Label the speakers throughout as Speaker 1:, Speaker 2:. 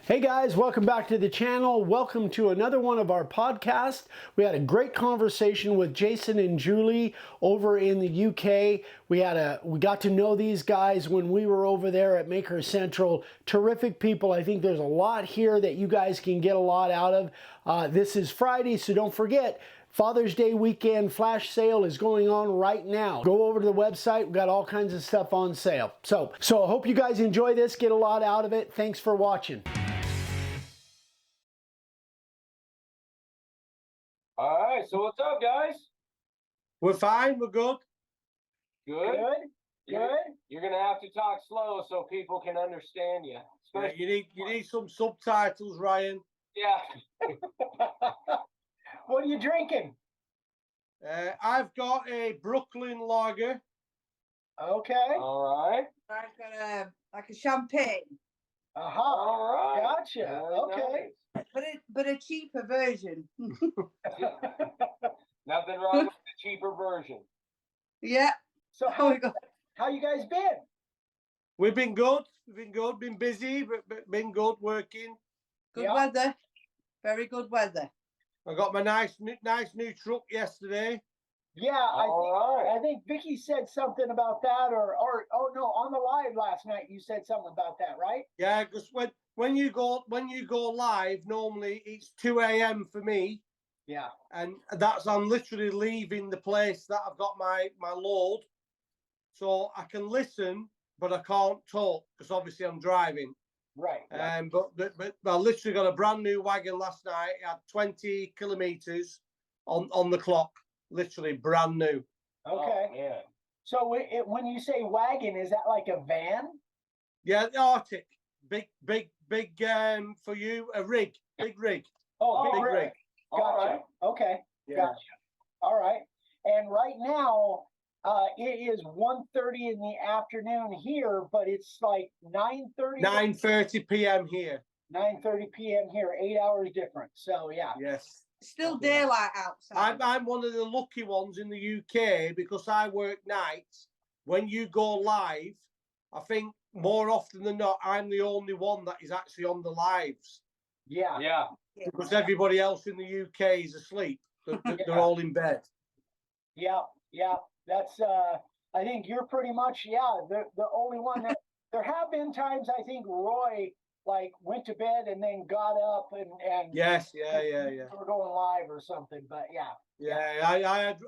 Speaker 1: Hey guys, welcome back to the channel. Welcome to another one of our podcasts. We had a great conversation with Jason and Julie over in the UK. We got to know these guys when we were over there at Maker Central. Terrific people. I think there's a lot here that you guys can get a lot out of. This is Friday, so don't forget, Father's Day weekend flash sale is going on right now. Go over to the website. We've got all kinds of stuff on sale. So I hope you guys enjoy this, get a lot out of it. Thanks for watching.
Speaker 2: All right, so what's up, guys?
Speaker 3: We're fine. We're good.
Speaker 2: Good. You're gonna have to talk slow so people can understand you.
Speaker 3: Yeah, you need some subtitles, Ryan.
Speaker 2: Yeah.
Speaker 4: What are you drinking?
Speaker 3: I've got a Brooklyn lager.
Speaker 4: Okay.
Speaker 2: All right.
Speaker 5: I've got like a champagne,
Speaker 2: All right.
Speaker 4: Gotcha.
Speaker 2: Very
Speaker 4: Okay.
Speaker 5: but a cheaper version.
Speaker 2: Nothing wrong with the cheaper version.
Speaker 5: Yeah.
Speaker 4: So
Speaker 5: How we go?
Speaker 4: how you guys been?
Speaker 3: We've been good. Been busy, but been good working.
Speaker 5: Good
Speaker 4: Yeah.
Speaker 5: weather. Very good weather.
Speaker 3: I got my nice new truck yesterday.
Speaker 4: Yeah, I think Vicky said something about that, or oh no, on the live last night you said something about that, right?
Speaker 3: Yeah, because when you go live, normally it's 2 a.m. for me,
Speaker 4: Yeah.
Speaker 3: and I'm literally leaving the place that I've got my load, so I can listen, but I can't talk because obviously I'm driving.
Speaker 4: Right.
Speaker 3: But I literally got a brand new wagon last night. It had 20 kilometers on the clock, literally brand new.
Speaker 4: Okay.
Speaker 2: Oh, man.
Speaker 4: So when you say wagon, is that like a van?
Speaker 3: Yeah, the Arctic, big for you, a rig, big rig.
Speaker 4: Oh,
Speaker 3: big
Speaker 4: big rig.
Speaker 2: All
Speaker 4: Gotcha.
Speaker 2: right.
Speaker 4: Okay.
Speaker 3: Yeah.
Speaker 4: Gotcha. All right. And right now, it is 1:30 in the afternoon here, but it's like 9:30.
Speaker 3: 9:30 p.m. here.
Speaker 4: 9:30 p.m. here, 8 hours different. So yeah.
Speaker 3: Yes.
Speaker 5: Still daylight outside.
Speaker 3: I'm one of the lucky ones in the UK because I work nights. When you go live, I think more often than not, I'm the only one that is actually on the lives.
Speaker 4: Yeah.
Speaker 2: Yeah.
Speaker 3: Because everybody else in the UK is asleep. They're all in bed.
Speaker 4: Yeah. Yeah. That's I think you're pretty much the only one that there have been times I think Roy like went to bed and then got up and
Speaker 3: Yes, yeah.
Speaker 4: we're going live or something, but yeah.
Speaker 3: Yeah,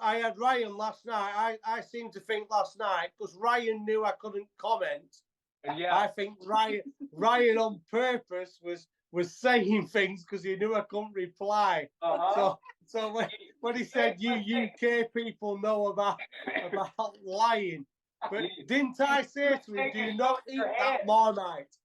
Speaker 3: I had Ryan last night. I seem to think last night because Ryan knew I couldn't comment.
Speaker 2: Yeah.
Speaker 3: I think Ryan on purpose was saying things because he knew I couldn't reply. So when he said you UK people know about lying, but didn't I say to him, do not eat that Marmite?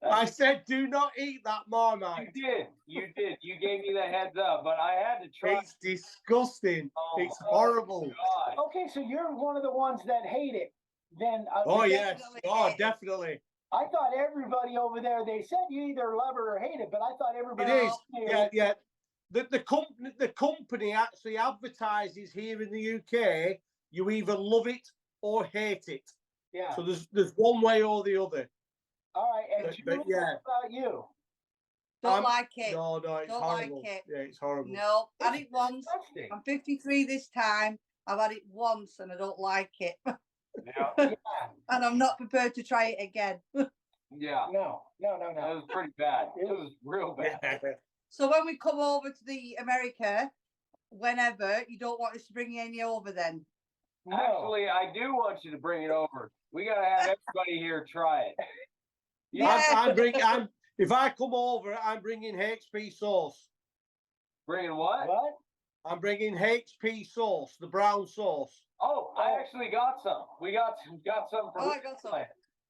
Speaker 3: I said, do not eat that Marmite.
Speaker 2: You did. You gave me the heads up, but I had to try.
Speaker 3: It's disgusting. It's horrible.
Speaker 2: God.
Speaker 4: Okay, so you're one of the ones that hate it. Then
Speaker 3: Oh yes. Oh, definitely.
Speaker 4: I thought everybody over there, they said you either love it or hate it, but I thought everybody
Speaker 3: It is.
Speaker 4: else knew.
Speaker 3: Yeah. The company actually advertises here in the UK. You either love it or hate it.
Speaker 4: Yeah.
Speaker 3: So there's one way or the other.
Speaker 4: All right. And
Speaker 3: But
Speaker 4: Julie,
Speaker 3: yeah.
Speaker 4: what about you?
Speaker 5: Don't like it.
Speaker 3: No, it's
Speaker 5: Don't
Speaker 3: horrible.
Speaker 5: like it.
Speaker 3: Yeah, it's horrible.
Speaker 5: No, I had it once.
Speaker 4: Disgusting.
Speaker 5: I'm 53 this time. I've had it once and I don't like it.
Speaker 2: Yeah.
Speaker 5: And I'm not prepared to try it again.
Speaker 2: Yeah.
Speaker 4: No.
Speaker 2: That was pretty bad. It was real bad.
Speaker 3: Yeah.
Speaker 5: So when we come over to the America, whenever, you don't want us to bring any over then?
Speaker 4: No.
Speaker 2: Actually, I do want you to bring it over. We gotta have everybody here try it.
Speaker 5: Yeah.
Speaker 3: If I come over, I'm bringing HP sauce.
Speaker 2: Bringing what?
Speaker 4: What?
Speaker 3: I'm bringing HP sauce, the brown sauce.
Speaker 2: Oh, I actually got some. We got some from.
Speaker 5: Oh, I got some.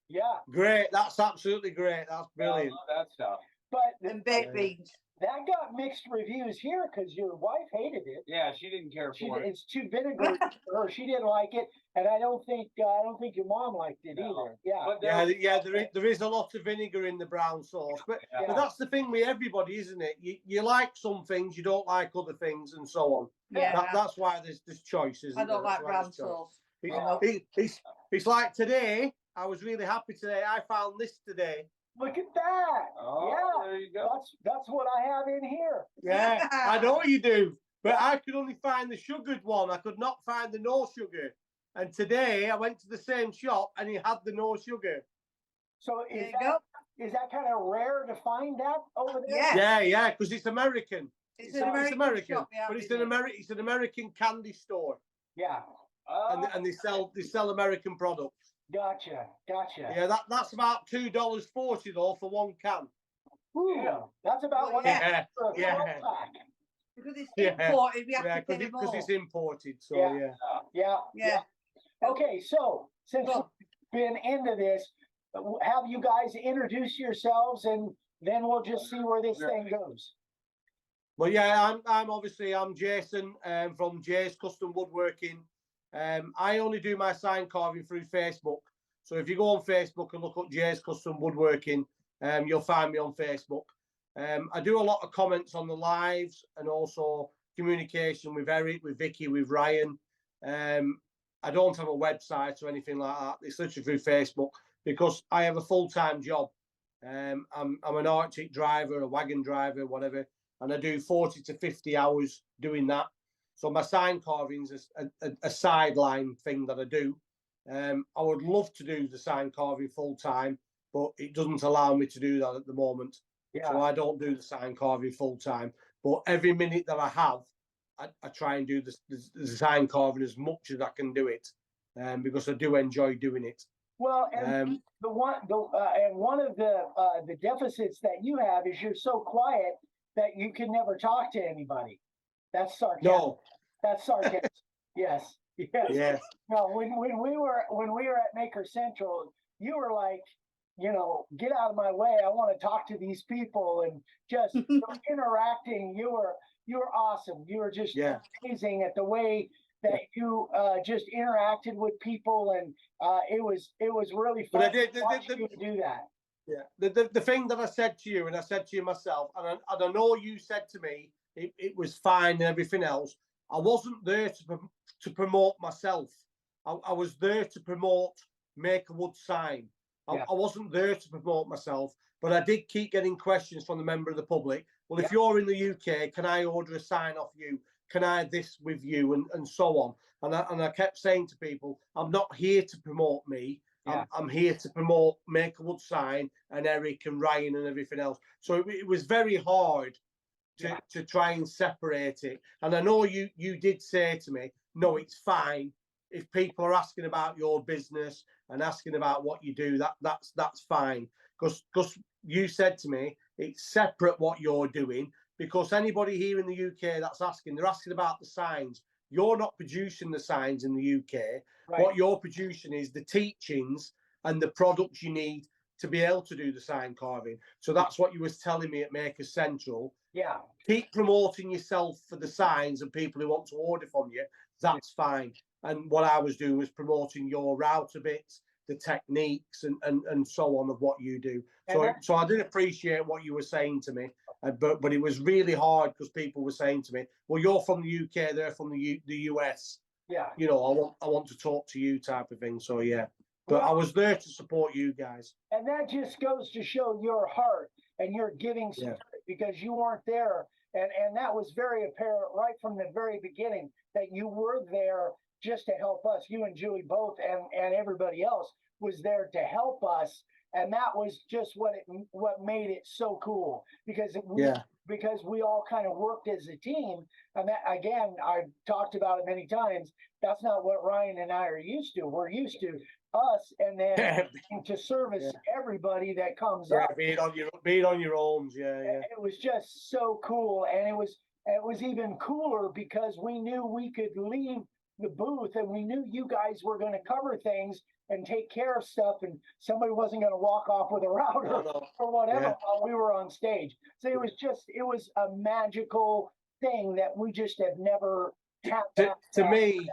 Speaker 4: Yeah.
Speaker 3: Great. That's absolutely great. That's
Speaker 2: Yeah, I
Speaker 3: brilliant.
Speaker 2: love that stuff.
Speaker 4: But
Speaker 5: And baked beans.
Speaker 4: that got mixed reviews here because your wife hated it.
Speaker 2: Yeah, she didn't care for it.
Speaker 4: It's too vinegary for her. She didn't like it, and I don't think your mom liked it
Speaker 2: No.
Speaker 4: either. Yeah.
Speaker 2: But
Speaker 3: There is a lot of vinegar in the brown sauce, but
Speaker 2: Yeah.
Speaker 3: that's the thing with everybody, isn't it? You like some things, you don't like other things, and so on.
Speaker 5: Yeah.
Speaker 3: That's why there's choices.
Speaker 5: I don't like brown sauce.
Speaker 3: It's like today. I was really happy today. I found this today.
Speaker 4: Look at that.
Speaker 2: Oh,
Speaker 4: Yeah,
Speaker 2: there you go.
Speaker 4: that's what I have in here.
Speaker 3: Yeah, I know you do. But I could only find the sugared one. I could not find the no sugar. And today I went to the same shop and he had the no sugar.
Speaker 4: So
Speaker 5: There
Speaker 4: is
Speaker 5: you go.
Speaker 4: that kind of rare to find that over there?
Speaker 5: Yeah.
Speaker 3: Yeah, because it's American.
Speaker 5: It's an American shop, yeah,
Speaker 3: but it's
Speaker 5: isn't it?
Speaker 3: It's an American candy store,
Speaker 4: Yeah.
Speaker 3: and they sell American products.
Speaker 4: Gotcha.
Speaker 3: Yeah, that's about $2.40 though for one can.
Speaker 4: Ooh,
Speaker 2: Yeah.
Speaker 4: that's about what
Speaker 3: Yeah,
Speaker 4: for a
Speaker 3: yeah.
Speaker 4: 12-pack.
Speaker 5: Because it's
Speaker 3: Yeah.
Speaker 5: imported, we have
Speaker 3: Yeah,
Speaker 5: to pay
Speaker 3: because
Speaker 5: more.
Speaker 3: it's imported. So
Speaker 4: Yeah.
Speaker 3: yeah.
Speaker 5: Yeah.
Speaker 4: Okay, so since
Speaker 5: Well-
Speaker 4: we've been into this, have you guys introduce yourselves, and then we'll just see where this thing goes.
Speaker 3: Well, yeah, I'm Jason from Jay's Custom Woodworking. I only do my sign carving through Facebook. So if you go on Facebook and look up Jay's Custom Woodworking, you'll find me on Facebook. I do a lot of comments on the lives and also communication with Eric, with Vicky, with Ryan. I don't have a website or anything like that. It's literally through Facebook because I have a full-time job. I'm an Arctic driver, a wagon driver, whatever, and I do 40 to 50 hours doing that. So my sign carving is a sideline thing that I do. I would love to do the sign carving full-time, but it doesn't allow me to do that at the moment.
Speaker 4: Yeah.
Speaker 3: So I don't do the sign carving full-time. But every minute that I have, I try and do the sign carving as much as I can do it, because I do enjoy doing it.
Speaker 4: Well, and one of the deficits that you have is you're so quiet that you can never talk to anybody. That's sarcasm.
Speaker 3: No.
Speaker 4: That's sarcasm. Yes.
Speaker 3: Yes.
Speaker 4: No, when we were at Maker Central, you were like, get out of my way. I want to talk to these people, and just interacting. You were awesome. You were just amazing at the way that you just interacted with people, and it was really fun to watch you do that.
Speaker 3: Yeah, the thing that I said to you, and I said to you myself, and I know you said to me it was fine and everything else. I wasn't there to promote myself. I was there to promote Make a Wood Sign. I wasn't there to promote myself, but I did keep getting questions from the member of the public. Well, if you're in the UK, can I order a sign off you? Can I this with you? And so on. And I kept saying to people, I'm not here to promote me. I'm here to promote Make a Wood Sign and Eric and Ryan and everything else. So it was very hard to try and separate it. And I know you did say to me, no, it's fine. If people are asking about your business and asking about what you do, that's fine. Because you said to me, it's separate what you're doing. Because anybody here in the UK that's asking, they're asking about the signs. You're not producing the signs in the UK. Right. What you're producing is the teachings and the products you need to be able to do the sign carving. So that's what you was telling me at Maker Central.
Speaker 4: Yeah.
Speaker 3: Keep promoting yourself for the signs and people who want to order from you. That's fine. And what I was doing was promoting your router bits, the techniques, and so on of what you do. So I did appreciate what you were saying to me, but it was really hard because people were saying to me, "Well, you're from the UK, they're from the US.
Speaker 4: Yeah,
Speaker 3: I want to talk to you," type of thing. So yeah, but I was there to support you guys.
Speaker 4: And that just goes to show your heart and your giving spirit, because you weren't there, and that was very apparent right from the very beginning that you were there just to help us. You and Julie both, and everybody else was there to help us, and that was just what made it so cool, because we all kind of worked as a team. And that, again, I've talked about it many times. That's not what Ryan and I are used to. We're used to us, and then to service everybody that comes up.
Speaker 3: Be it on your own. Yeah.
Speaker 4: It was just so cool, and it was even cooler because we knew we could leave the booth, and we knew you guys were going to cover things and take care of stuff, and somebody wasn't going to walk off with a router or whatever while we were on stage. So it was a magical thing that we just have never had.
Speaker 3: To me,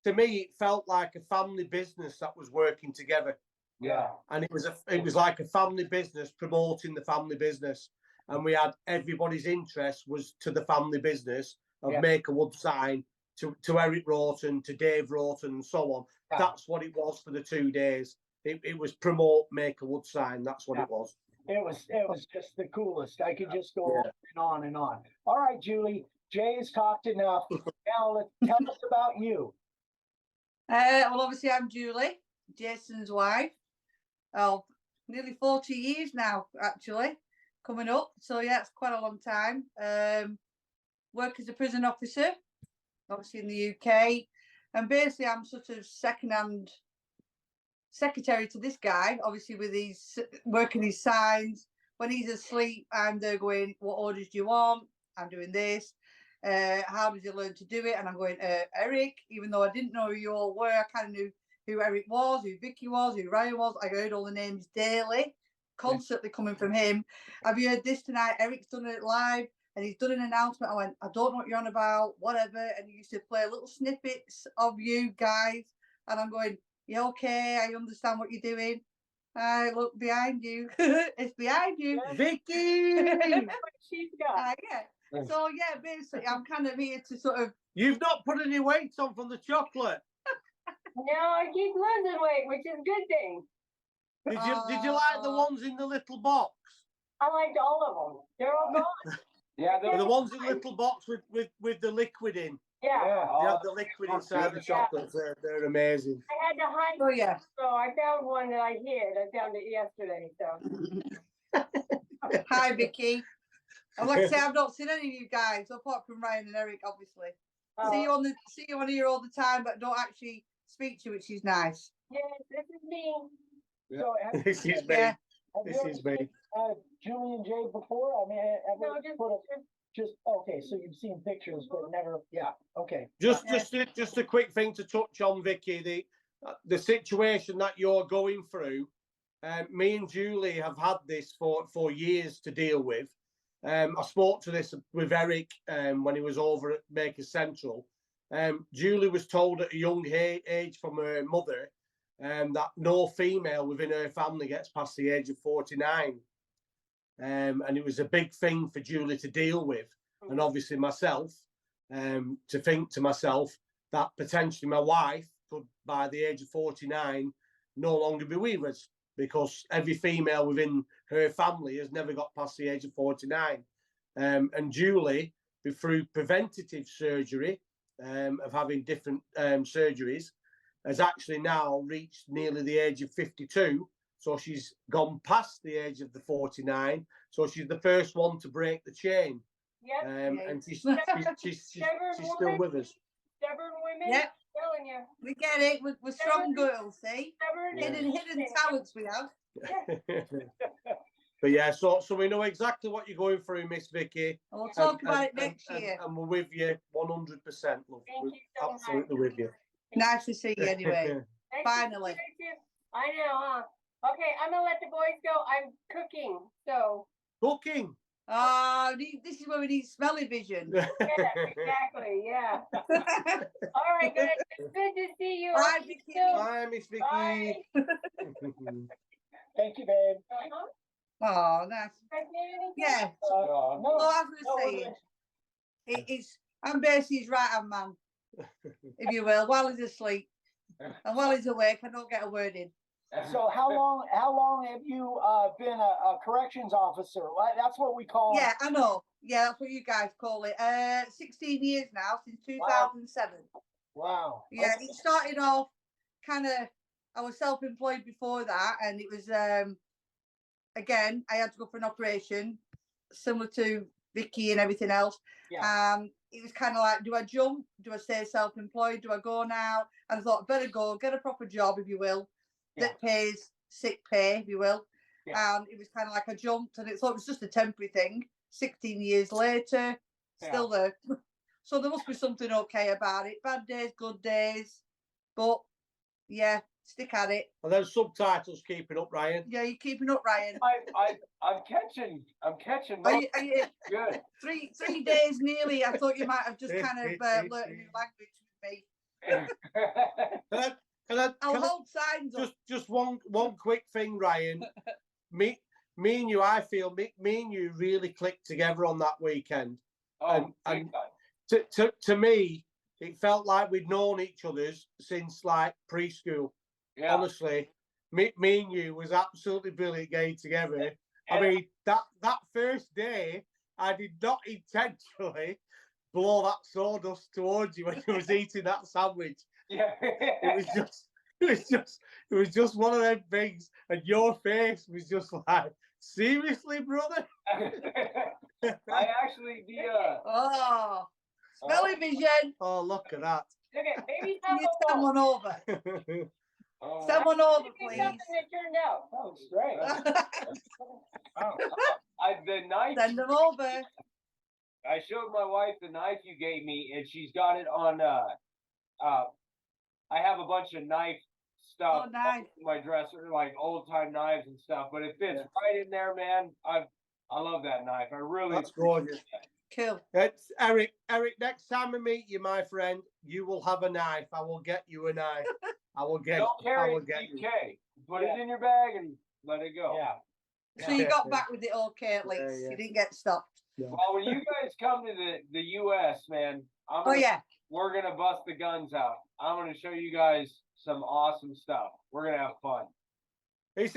Speaker 3: it felt like a family business that was working together.
Speaker 4: Yeah,
Speaker 3: and it was like a family business promoting the family business, and we had everybody's interest was to the family business of Make a Wood Sign. To Eric Rhoten, to Dave Rhoten, and so on. That's what it was for the 2 days. it was promote, make a wood sign. That's what it was.
Speaker 4: It was just the coolest. I could just go on and on and on. All right, Julie. Jay's talked enough. Now tell us about you.
Speaker 5: Well, obviously, I'm Julie, Jason's wife. Oh, nearly 40 years now, actually, coming up. So, yeah, it's quite a long time. Work as a prison officer, obviously in the UK. And basically, I'm sort of second-hand secretary to this guy, obviously with his working his signs. When he's asleep, I'm there going, what orders do you want? I'm doing this. How did you learn to do it? And I'm going, Eric, even though I didn't know who you all were, I kind of knew who Eric was, who Vicky was, who Ryan was. I heard all the names daily, constantly coming from him. Have you heard this tonight? Eric's done it live and he's done an announcement. I went, I don't know what you're on about, whatever. And he used to play little snippets of you guys. And I'm going, yeah, okay, I understand what you're doing. I look behind you. It's behind you.
Speaker 3: Vicky!
Speaker 5: She's got. Yeah. So, yeah, basically, I'm kind of here to sort of.
Speaker 3: You've not put any weight on from the chocolate.
Speaker 6: No, I keep losing weight, which is a good thing.
Speaker 3: Did you like the ones in the little box?
Speaker 6: I liked all of them. They're all gone.
Speaker 2: Yeah,
Speaker 3: The ones in the little box with the liquid in.
Speaker 6: Yeah.
Speaker 3: They have the liquid inside the chocolates. They're amazing.
Speaker 6: I had to hide.
Speaker 5: Oh, yeah.
Speaker 6: So I found one that I hid. I found it yesterday. So.
Speaker 5: Hi, Vicky. And like I say, I've not seen any of you guys apart from Ryan and Eric, obviously. See you on here all the time, but don't actually speak to you, which is nice.
Speaker 6: Yes, this is me.
Speaker 2: Yeah.
Speaker 4: So have,
Speaker 3: This is me.
Speaker 4: have
Speaker 3: This
Speaker 4: you ever
Speaker 3: is me.
Speaker 4: seen, Julie and Jay before? I mean, ever
Speaker 6: No,
Speaker 4: just okay. So you've seen pictures, but never. Yeah. Okay.
Speaker 3: Just a quick thing to touch on, Vicky. The situation that you're going through. Me and Julie have had this for years to deal with. I spoke to this with Eric when he was over at Maker Central. Julie was told at a young age from her mother that no female within her family gets past the age of 49. And it was a big thing for Julie to deal with. And obviously myself, to think to myself that potentially my wife could, by the age of 49, no longer be with us, because every female within her family has never got past the age of 49. And Julie, through preventative surgery, of having different surgeries, has actually now reached nearly the age of 52. So she's gone past the age of the 49. So she's the first one to break the chain.
Speaker 6: Yep.
Speaker 3: And she's still with us.
Speaker 6: Stubborn women.
Speaker 5: Yep.
Speaker 6: Telling you.
Speaker 5: We get it. We're strong girls, see?
Speaker 6: Stubborn.
Speaker 5: Hidden talents we have.
Speaker 3: But yeah, so we know exactly what you're going through, Miss Vicky.
Speaker 5: And we'll talk about it next year.
Speaker 3: And we're with you 100%, love.
Speaker 6: Thank
Speaker 3: We're
Speaker 6: you so
Speaker 3: absolutely
Speaker 6: much.
Speaker 3: with you.
Speaker 5: Nice to see you anyway.
Speaker 6: Thank you.
Speaker 5: Finally.
Speaker 6: I know, huh? Okay, I'm gonna let the boys go. I'm cooking, so.
Speaker 3: Cooking.
Speaker 5: Oh, this is where we need smelly vision.
Speaker 6: Yeah, exactly, yeah. All right, guys, it's good to see you.
Speaker 5: Bye, Vicky.
Speaker 3: Bye, Miss Vicky.
Speaker 6: Bye.
Speaker 4: Thank you, babe.
Speaker 5: Oh, nice. Yeah.
Speaker 4: No.
Speaker 5: Well, I was going to say, I'm basically his right-hand man, if you will, while he's asleep. And while he's awake, I don't get a word in.
Speaker 4: So how long have you been a corrections officer? That's what we call.
Speaker 5: Yeah, I know. Yeah, that's what you guys call it. 16 years now, since 2007.
Speaker 4: Wow.
Speaker 5: Yeah, it started off kind of, I was self-employed before that, and it was, again, I had to go for an operation, similar to Vicky and everything else.
Speaker 4: Yeah.
Speaker 5: It was kind of like, do I jump? Do I stay self-employed? Do I go now? And I thought, better go, get a proper job, if you will, that pays sick pay, if you will.
Speaker 4: Yeah.
Speaker 5: And it was kind of like I jumped, and it was just a temporary thing. 16 years later, still there. So there must be something okay about it. Bad days, good days. But, yeah, stick at it.
Speaker 3: And then subtitles keeping up, Ryan.
Speaker 5: Yeah, you're keeping up, Ryan.
Speaker 2: I'm catching.
Speaker 5: Are you,
Speaker 2: Good.
Speaker 5: three days nearly. I thought you might have just kind of learned a new language with me. I'll hold signs up.
Speaker 3: Just one quick thing, Ryan. me and you, I feel me and you really clicked together on that weekend.
Speaker 2: Oh,
Speaker 3: and to me, it felt like we'd known each other since like preschool.
Speaker 2: yeah.
Speaker 3: Honestly, me and you was absolutely brilliant getting together. I mean, that first day, I did not intentionally blow that sawdust towards you when you was eating that sandwich.
Speaker 2: Yeah.
Speaker 3: It was just one of them things, and your face was just like, seriously, brother?
Speaker 2: I actually
Speaker 5: Oh, smelly vision.
Speaker 3: Oh, look at that.
Speaker 6: Okay, maybe
Speaker 5: Can you send one over?
Speaker 2: oh,
Speaker 5: Send one over,
Speaker 6: Maybe
Speaker 5: please.
Speaker 6: something that turned out.
Speaker 4: That was great.
Speaker 2: the knife.
Speaker 5: Send them over.
Speaker 2: I showed my wife the knife you gave me, and she's got it on. I have a bunch of knife stuff
Speaker 5: Oh, nice.
Speaker 2: in my dresser, like old time knives and stuff. But it fits right in there, man. I love that knife. I really.
Speaker 3: That's gorgeous.
Speaker 5: Cool.
Speaker 3: It's Eric. Eric, next time I meet you, my friend, you will have a knife. I will get you a knife. I will get.
Speaker 2: Don't
Speaker 3: I
Speaker 2: carry
Speaker 3: will
Speaker 2: it
Speaker 3: get
Speaker 2: to
Speaker 3: you.
Speaker 2: UK. Put it in your bag and let it go.
Speaker 4: Yeah.
Speaker 5: So you got back with it okay at least.
Speaker 3: Yeah.
Speaker 5: You didn't get stopped.
Speaker 2: Well, when you guys come to the US, man,
Speaker 5: Oh yeah.
Speaker 2: we're gonna bust the guns out. I'm gonna show you guys some awesome stuff. We're gonna have fun.
Speaker 3: It's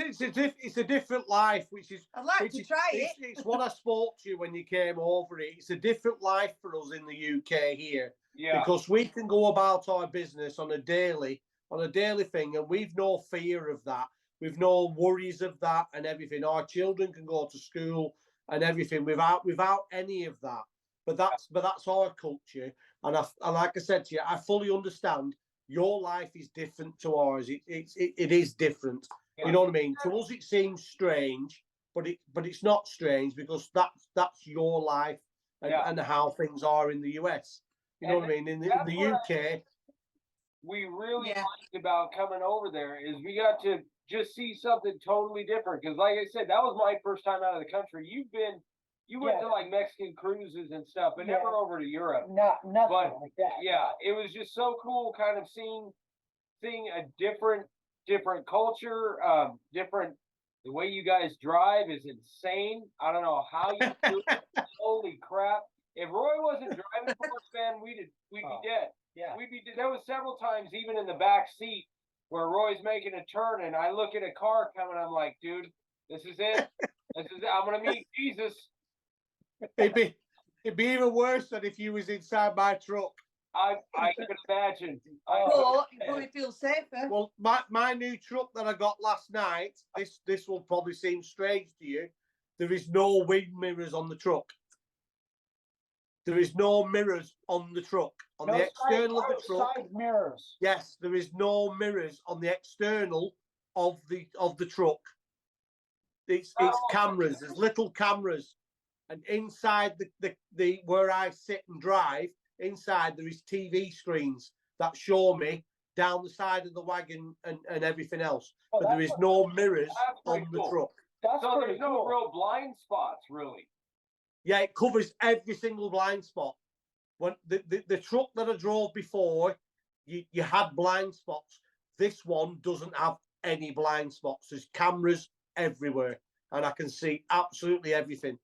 Speaker 3: a different life, which is.
Speaker 5: I'd like to try it.
Speaker 3: It's what I spoke to you when you came over. It's a different life for us in the UK here,
Speaker 2: Yeah.
Speaker 3: because we can go about our business on a daily thing, and we've no fear of that. We've no worries of that and everything. Our children can go to school and everything without any of that. But that's our culture, and like I said to you, I fully understand. Your life is different to ours. It is different.
Speaker 2: Yeah.
Speaker 3: You know what I mean? To us, it seems strange, but it's not strange, because that's your life and how things are in the US. You know what I mean? In the UK,
Speaker 2: we really liked about coming over there is we got to just see something totally different. Because, like I said, that was my first time out of the country. You went to like Mexican cruises and stuff, but never over to Europe.
Speaker 4: Nothing like that.
Speaker 2: Yeah, it was just so cool, kind of seeing a different culture, different. The way you guys drive is insane. I don't know how you do it. Holy crap! If Roy wasn't driving for us, man, we'd be dead.
Speaker 4: Yeah.
Speaker 2: We'd be dead. There was several times, even in the back seat, where Roy's making a turn, and I look at a car coming. I'm like, dude, this is it. This is it. I'm gonna meet Jesus.
Speaker 3: it'd be even worse than if you was inside my truck.
Speaker 2: I can imagine.
Speaker 5: But you probably feel safer.
Speaker 3: Well, my new truck that I got last night, this will probably seem strange to you. There is no wind mirrors on the truck. There is no mirrors on the truck. On the external of the truck.
Speaker 4: Side mirrors.
Speaker 3: Yes, there is no mirrors on the external of the truck. It's cameras. There's little cameras, and inside the where I sit and drive, inside there is TV screens that show me down the side of the wagon and everything else. But there is no mirrors on the truck.
Speaker 2: So there's no real blind spots, really.
Speaker 3: Yeah, it covers every single blind spot. When the truck that I drove before, you had blind spots. This one doesn't have any blind spots. There's cameras everywhere, and I can see absolutely everything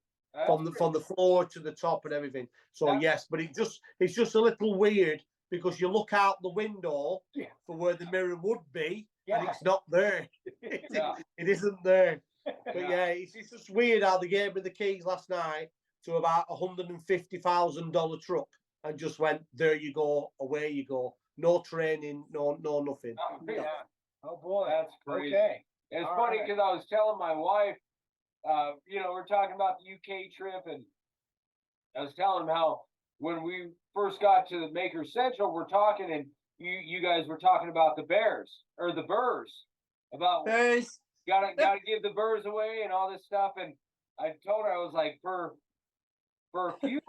Speaker 3: from the floor to the top and everything. So yes, but it's just a little weird, because you look out the window for where the mirror would be, and it's not there. It isn't there. But yeah, it's just weird how they gave me the keys last night to about $150,000 truck and just went, there you go, away you go. No training, no nothing.
Speaker 2: Oh, yeah.
Speaker 4: Oh boy,
Speaker 2: That's crazy.
Speaker 4: Okay.
Speaker 2: It's funny because I was telling my wife, we're talking about the UK trip, and I was telling him how when we first got to the Maker Central, we're talking, and you guys were talking about the Bears or the Burrs, about
Speaker 5: Bears.
Speaker 2: gotta give the Burrs away and all this stuff, and I told her, I was like, for a few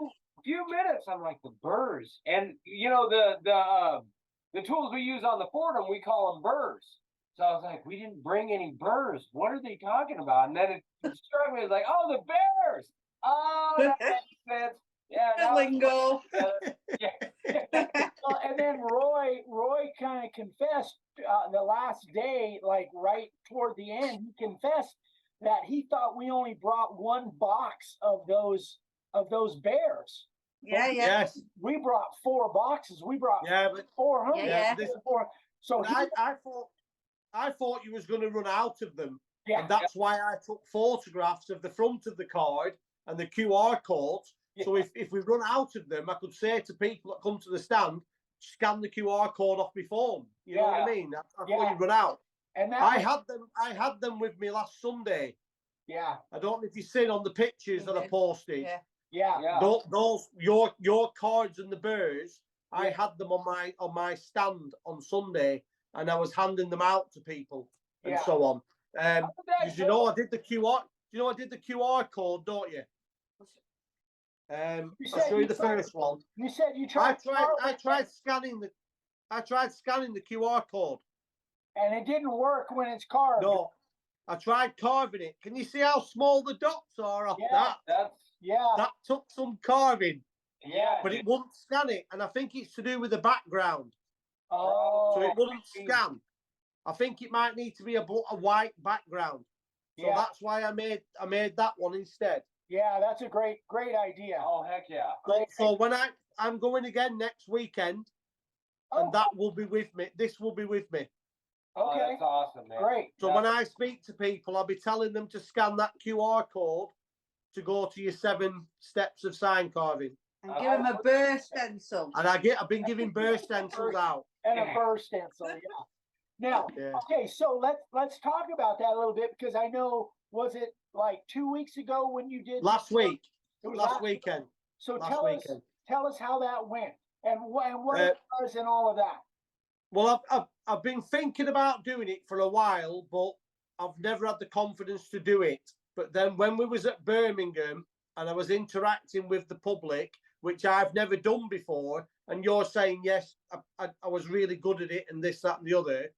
Speaker 2: minutes, I'm like, the Burrs, and the tools we use on the Fordham, we call them Burrs. So I was like, we didn't bring any Burrs. What are they talking about? And then it struck me, as like, oh, the Bears. Oh, that makes sense. Yeah,
Speaker 5: Lingo.
Speaker 4: Well, and then Roy kind of confessed the last day, like right toward the end, he confessed that he thought we only brought one box of those bears.
Speaker 5: Yeah.
Speaker 3: Yes.
Speaker 4: We brought 4 boxes. We brought 400.
Speaker 5: Yeah.
Speaker 3: This,
Speaker 4: So
Speaker 3: I thought I thought you was going to run out of them.
Speaker 4: Yeah.
Speaker 3: And that's why I took photographs of the front of the card and the QR codes. So if we run out of them, I could say to people that come to the stand, scan the QR code off my phone. You know what I mean? I thought you'd run out.
Speaker 4: And
Speaker 3: I had them with me last Sunday.
Speaker 4: Yeah.
Speaker 3: I don't know if you've seen on the pictures that I posted.
Speaker 4: Yeah.
Speaker 3: Those your cards and the burrs, I had them on my stand on Sunday, and I was handing them out to people and so on. Because you know I did the QR. You know I did the QR code, don't you? I'll show you the first one.
Speaker 4: You said you tried.
Speaker 3: I tried scanning the QR code,
Speaker 4: and it didn't work when it's carved.
Speaker 3: No, I tried carving it. Can you see how small the dots are off that? That took some carving.
Speaker 2: Yeah.
Speaker 3: But it wouldn't scan it, and I think it's to do with the background.
Speaker 4: Oh.
Speaker 3: So it wouldn't scan. I think it might need to be a white background. So that's why I made that one instead.
Speaker 4: Yeah, that's a great idea.
Speaker 2: Oh, heck yeah.
Speaker 3: So when I'm going again next weekend, and that will be with me. This will be with me.
Speaker 2: Oh, that's awesome, man.
Speaker 4: Great.
Speaker 3: So when I speak to people, I'll be telling them to scan that QR code to go to your 7 steps of sign carving.
Speaker 5: And give them a burr stencil.
Speaker 3: And I've been giving burr stencils out.
Speaker 4: And a burr stencil, Now, okay, so let's talk about that a little bit, because I know, was it like 2 weeks ago when you did
Speaker 3: last week?
Speaker 4: It was
Speaker 3: last weekend.
Speaker 4: So tell us how that went, and what it was and all of that.
Speaker 3: Well, I've been thinking about doing it for a while, but I've never had the confidence to do it. But then when we was at Birmingham and I was interacting with the public, which I've never done before, and you're saying yes, I was really good at it, and this, that, and the other.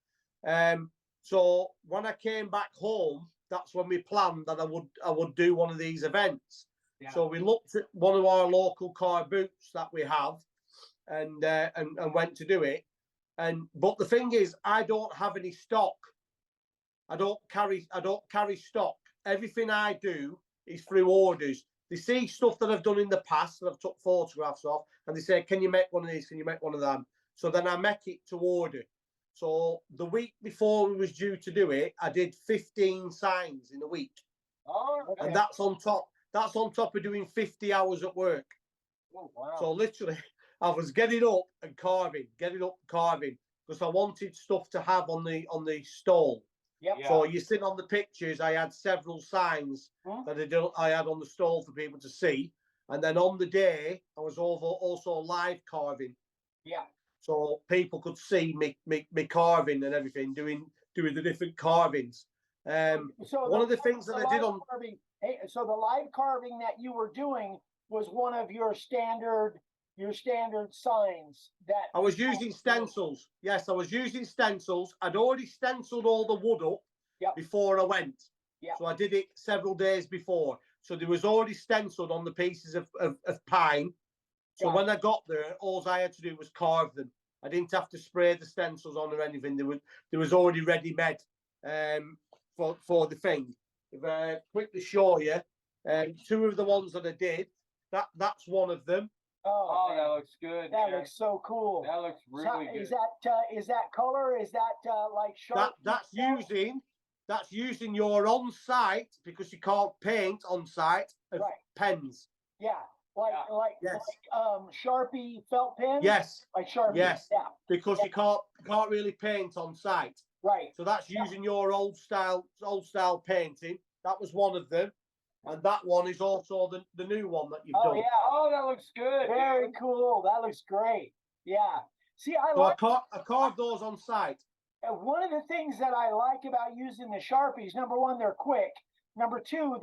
Speaker 3: So when I came back home, that's when we planned that I would do one of these events. So we looked at one of our local car booths that we have, and went to do it. But the thing is, I don't have any stock. I don't carry stock. Everything I do is through orders. They see stuff that I've done in the past that I've took photographs of, and they say, "Can you make one of these? Can you make one of them?" So then I make it to order. So the week before we was due to do it, I did 15 signs in a week.
Speaker 2: Oh, okay.
Speaker 3: And that's on top. That's on top of doing 50 hours at work.
Speaker 2: Oh, wow.
Speaker 3: So literally, I was getting up and carving, because I wanted stuff to have on the stall.
Speaker 4: Yep.
Speaker 2: Yeah.
Speaker 3: So you see on the pictures, I had several signs that I had on the stall for people to see. And then on the day, I was also live carving.
Speaker 4: Yeah.
Speaker 3: So people could see me carving and everything, doing the different carvings.
Speaker 4: So
Speaker 3: one of the things that I did on
Speaker 4: carving, so the live carving that you were doing was one of your standard signs that
Speaker 3: I was using stencils. Yes, I was using stencils. I'd already stenciled all the wood up before I went.
Speaker 4: Yeah.
Speaker 3: So I did it several days before. So there was already stenciled on the pieces of pine. So when I got there, all I had to do was carve them. I didn't have to spray the stencils on or anything. There was already ready made for the thing. If I quickly show you, 2 of the ones that I did, that's one of them.
Speaker 2: Oh, that looks good.
Speaker 4: That looks so cool.
Speaker 2: That looks really good.
Speaker 4: Is that color? Is that like sharp?
Speaker 3: That's using your on-site, because you can't paint on-site, pens.
Speaker 4: Yeah. Like Sharpie felt pens?
Speaker 3: Yes.
Speaker 4: Like Sharpie.
Speaker 3: Yes.
Speaker 4: Yeah.
Speaker 3: Because you can't really paint on site.
Speaker 4: Right.
Speaker 3: So that's using your old style painting. That was one of them. And that one is also the new one that you've done.
Speaker 4: Yeah.
Speaker 2: Oh, that looks good.
Speaker 4: Very cool. That looks great. Yeah. See,
Speaker 3: I carved those on site.
Speaker 4: One of the things that I like about using the Sharpies, number one, they're quick. Number two,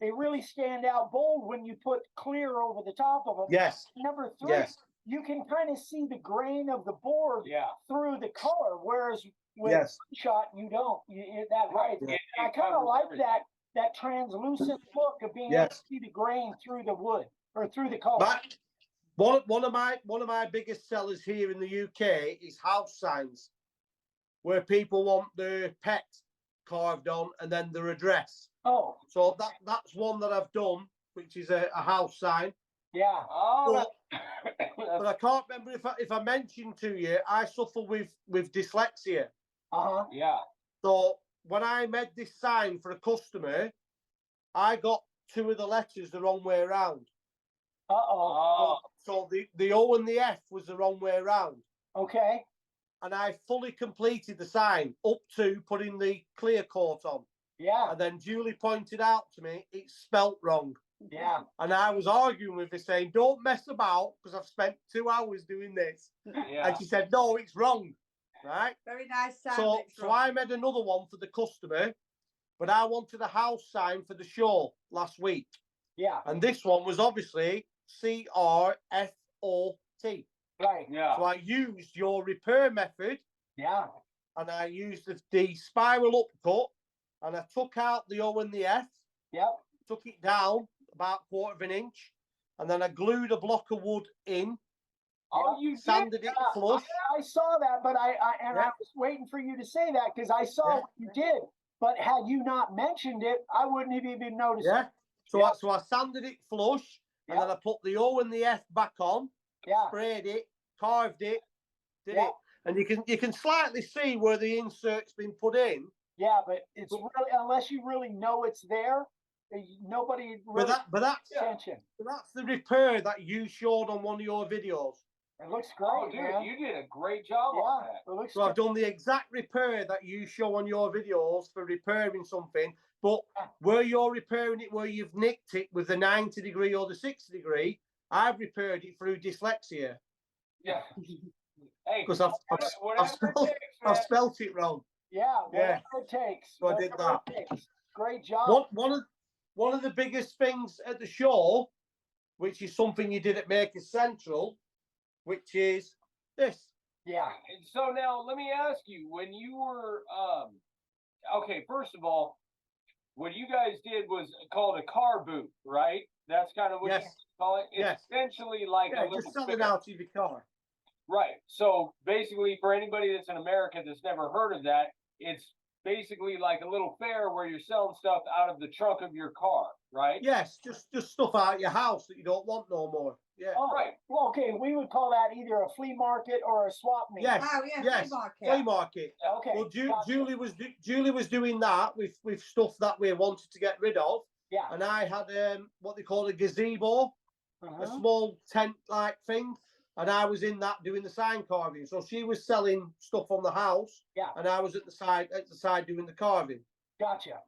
Speaker 4: they really stand out bold when you put clear over the top of them.
Speaker 3: Yes.
Speaker 4: Number three, you can kind of see the grain of the board through the color, whereas with shot you don't. I kind of like that translucent look of being able to see the grain through the wood or through the color.
Speaker 3: But one of my biggest sellers here in the UK is house signs, where people want their pet carved on and then their address.
Speaker 4: Oh,
Speaker 3: so that's one that I've done, which is a house sign.
Speaker 4: Yeah.
Speaker 2: Oh,
Speaker 3: but I can't remember if I mentioned to you, I suffer with dyslexia.
Speaker 4: Uh-huh.
Speaker 2: Yeah.
Speaker 3: So when I made this sign for a customer, I got 2 of the letters the wrong way around.
Speaker 4: Uh-oh.
Speaker 3: So the O and the F was the wrong way around.
Speaker 4: Okay.
Speaker 3: And I fully completed the sign up to putting the clear coat on.
Speaker 4: Yeah.
Speaker 3: And then Julie pointed out to me it's spelt wrong.
Speaker 4: Yeah.
Speaker 3: And I was arguing with her saying, don't mess about because I've spent 2 hours doing this.
Speaker 2: Yeah.
Speaker 3: And she said, no, it's wrong. Right?
Speaker 5: Very nice sign.
Speaker 3: So I made another one for the customer, but I wanted a house sign for the show last week.
Speaker 4: Yeah.
Speaker 3: And this one was obviously CRFOT.
Speaker 4: Right.
Speaker 2: Yeah.
Speaker 3: So I used your repair method
Speaker 4: Yeah.
Speaker 3: and I used the spiral upcut and I took out the O and the F,
Speaker 4: Yep.
Speaker 3: took it down about 1/4 inch, and then I glued a block of wood in,
Speaker 2: Oh, you
Speaker 3: sanded
Speaker 2: did?
Speaker 3: it flush.
Speaker 4: I saw that, but I
Speaker 3: Yeah.
Speaker 4: was waiting for you to say that because I saw
Speaker 3: Yeah.
Speaker 4: what you did. But had you not mentioned it, I wouldn't have even noticed.
Speaker 3: Yeah. So,
Speaker 4: Yeah.
Speaker 3: so I sanded it flush, and then I put the O and the F back on,
Speaker 4: Yeah.
Speaker 3: sprayed it, carved it, did
Speaker 4: Yeah.
Speaker 3: it. And you can slightly see where the insert's been put in.
Speaker 4: Yeah, but it's really, unless you really know it's there, nobody really
Speaker 3: But that's
Speaker 4: pays attention.
Speaker 3: the repair that you showed on one of your videos.
Speaker 4: It looks great,
Speaker 2: Oh, dude,
Speaker 4: man.
Speaker 2: you did a great job on
Speaker 4: Yeah,
Speaker 2: that.
Speaker 4: it looks
Speaker 3: So I've
Speaker 4: good.
Speaker 3: done the exact repair that you show on your videos for repairing something, but where you're repairing it where you've nicked it with the 90° or the 60°, I've repaired it through dyslexia
Speaker 2: Yeah. Hey,
Speaker 3: because
Speaker 2: whatever it takes,
Speaker 3: I've
Speaker 2: man.
Speaker 3: spelt it wrong.
Speaker 4: Yeah,
Speaker 3: Yeah.
Speaker 4: whatever it takes.
Speaker 3: So I did
Speaker 4: whatever
Speaker 3: that.
Speaker 4: it takes. Great job.
Speaker 3: One of the biggest things at the show, which is something you did at Maker Central, which is this.
Speaker 4: Yeah.
Speaker 2: And so now let me ask you, when you were okay, first of all, what you guys did was called a car boot, right? That's kind of what you
Speaker 3: Yes.
Speaker 2: call it. It's
Speaker 3: Yes.
Speaker 2: essentially like a
Speaker 3: Yeah,
Speaker 2: little
Speaker 3: just selling
Speaker 2: fair.
Speaker 3: out of your car.
Speaker 2: Right. So basically, for anybody that's in America that's never heard of that, it's basically like a little fair where you're selling stuff out of the trunk of your car, right?
Speaker 3: Yes, just stuff out of your house that you don't want no more. Yeah.
Speaker 4: Oh,
Speaker 2: Right.
Speaker 4: Well, okay, we would call that either a flea market or a swap meet.
Speaker 3: Yes.
Speaker 5: Oh, yeah,
Speaker 3: Yes.
Speaker 5: flea market.
Speaker 3: Flea market.
Speaker 4: Okay.
Speaker 3: Well,
Speaker 4: gotcha.
Speaker 3: Julie was doing that with stuff that we wanted to get rid of,
Speaker 4: Yeah.
Speaker 3: and I had what they call a gazebo, a
Speaker 4: Uh-huh.
Speaker 3: small tent like thing, and I was in that doing the sign carving. So she was selling stuff on the house,
Speaker 4: Yeah.
Speaker 3: and I was at the side doing the carving.
Speaker 4: Gotcha.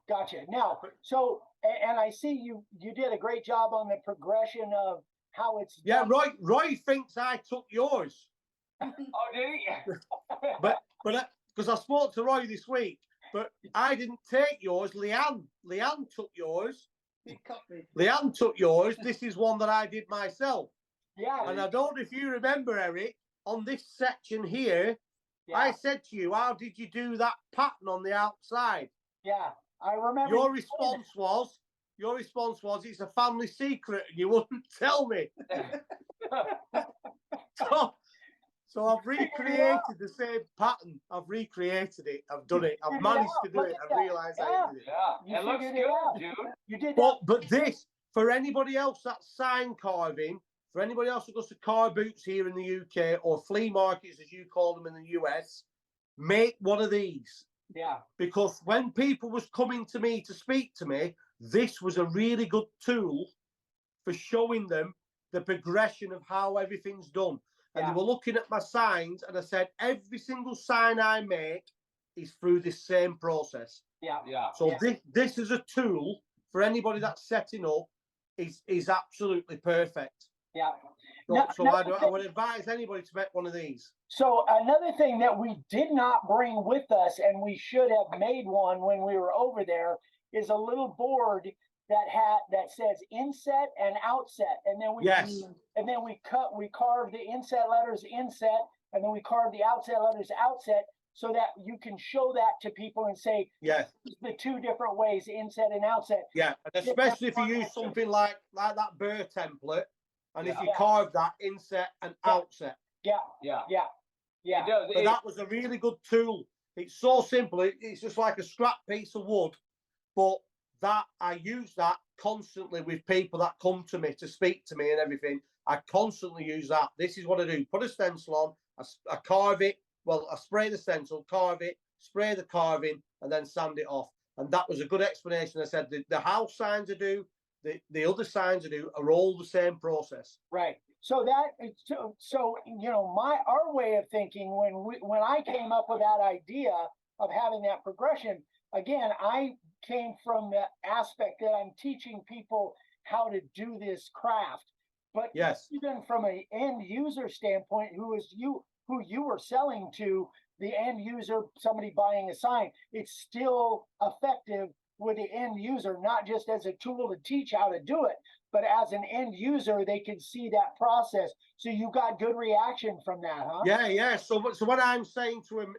Speaker 4: Now, so and I see you did a great job on the progression of how it's
Speaker 3: Yeah,
Speaker 4: done.
Speaker 3: Roy thinks I took yours,
Speaker 2: Oh, did he?
Speaker 3: but because I spoke to Roy this week, but I didn't take yours. Leanne took yours.
Speaker 5: Big copy.
Speaker 3: Leanne took yours. This is one that I did myself.
Speaker 4: Yeah.
Speaker 3: And I don't know if you remember, Eric, on this section here,
Speaker 4: Yeah.
Speaker 3: I said to you, how did you do that pattern on the outside?
Speaker 4: Yeah. I remember
Speaker 3: Your
Speaker 4: you saying
Speaker 3: response was, it's a family secret and you wouldn't tell me. So I've recreated the same pattern. I've recreated it. I've done it. I've
Speaker 4: figured it
Speaker 3: managed
Speaker 4: out.
Speaker 3: to do
Speaker 4: Look
Speaker 3: it.
Speaker 4: at
Speaker 3: I've
Speaker 4: that.
Speaker 3: realised
Speaker 4: Yeah.
Speaker 3: I did it.
Speaker 2: Yeah,
Speaker 4: You
Speaker 2: it looks
Speaker 4: figured it out.
Speaker 2: good, dude.
Speaker 4: You did that.
Speaker 3: But this, for anybody else that's sign carving, for anybody else who goes to car boots here in the UK or flea markets, as you call them in the US, make one of these.
Speaker 4: Yeah.
Speaker 3: Because when people was coming to me to speak to me, this was a really good tool for showing them the progression of how everything's done. And
Speaker 4: Yeah.
Speaker 3: they were looking at my signs, and I said, every single sign I make is through this same process.
Speaker 4: Yeah.
Speaker 2: Yeah.
Speaker 3: So
Speaker 4: Yeah.
Speaker 3: this is a tool for anybody that's setting up is absolutely perfect.
Speaker 4: Yeah.
Speaker 3: So,
Speaker 4: No-
Speaker 3: so
Speaker 4: no,
Speaker 3: I would advise anybody to make one of these.
Speaker 4: So another thing that we did not bring with us, and we should have made one when we were over there, is a little board that says inset and outset, and then we
Speaker 3: Yes.
Speaker 4: we carve the inset letters inset, and then we carve the outset letters outset, so that you can show that to people and say
Speaker 3: Yeah,
Speaker 4: the 2 different ways, inset and outset.
Speaker 3: yeah. And especially if you use something like that burr template, and if you
Speaker 4: Yeah.
Speaker 3: carve that inset and
Speaker 4: Yeah.
Speaker 3: outset.
Speaker 2: Yeah.
Speaker 4: Yeah.
Speaker 2: It does.
Speaker 3: But that was a really good tool. It's so simple. It's just like a scrap piece of wood. But that I use that constantly with people that come to me to speak to me and everything. I constantly use that. This is what I do. Put a stencil on. I carve it. Well, I spray the stencil, carve it, spray the carving, and then sand it off. And that was a good explanation. I said the house signs I do, the other signs I do are all the same process.
Speaker 4: Right. So you know, our way of thinking when I came up with that idea of having that progression, again, I came from the aspect that I'm teaching people how to do this craft. But
Speaker 3: yes,
Speaker 4: even from an end user standpoint, who you were selling to, the end user, somebody buying a sign, it's still effective with the end user, not just as a tool to teach how to do it, but as an end user, they can see that process. So you got good reaction from that, huh?
Speaker 3: Yeah, yeah. So when I'm saying to them,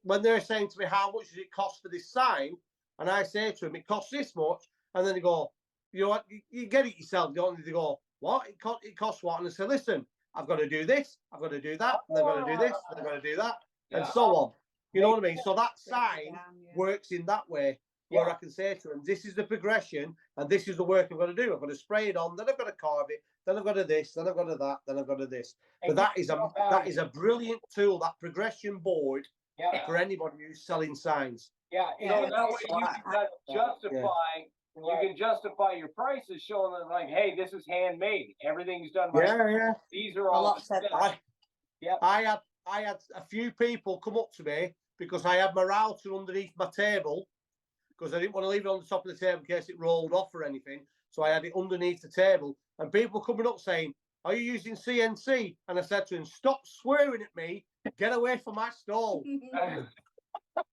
Speaker 3: when they're saying to me, how much does it cost for this sign? And I say to them, it costs this much. And then they go, you know what, you get it yourself, don't you? They go, what? It costs what? And I say, listen, I've got to do this, I've got to do that, and I've got to do this, and I've got to do that, and so on. You know what I mean? So that sign works in that way, where I can say to them, this is the progression, and this is the work I'm going to do. I've got to spray it on, then I've got to carve it, then I've got to this, then I've got to that, then I've got to this. But that is a brilliant tool, that progression board, for anybody who's selling signs.
Speaker 2: So that way you can justify. You can justify your prices, showing them like, hey, this is handmade. Everything's done by These are all.
Speaker 3: I had a few people come up to me because I had my router underneath my table, because I didn't want to leave it on the top of the table in case it rolled off or anything. So I had it underneath the table, and people coming up saying, are you using CNC? And I said to him, stop swearing at me, get away from my stall.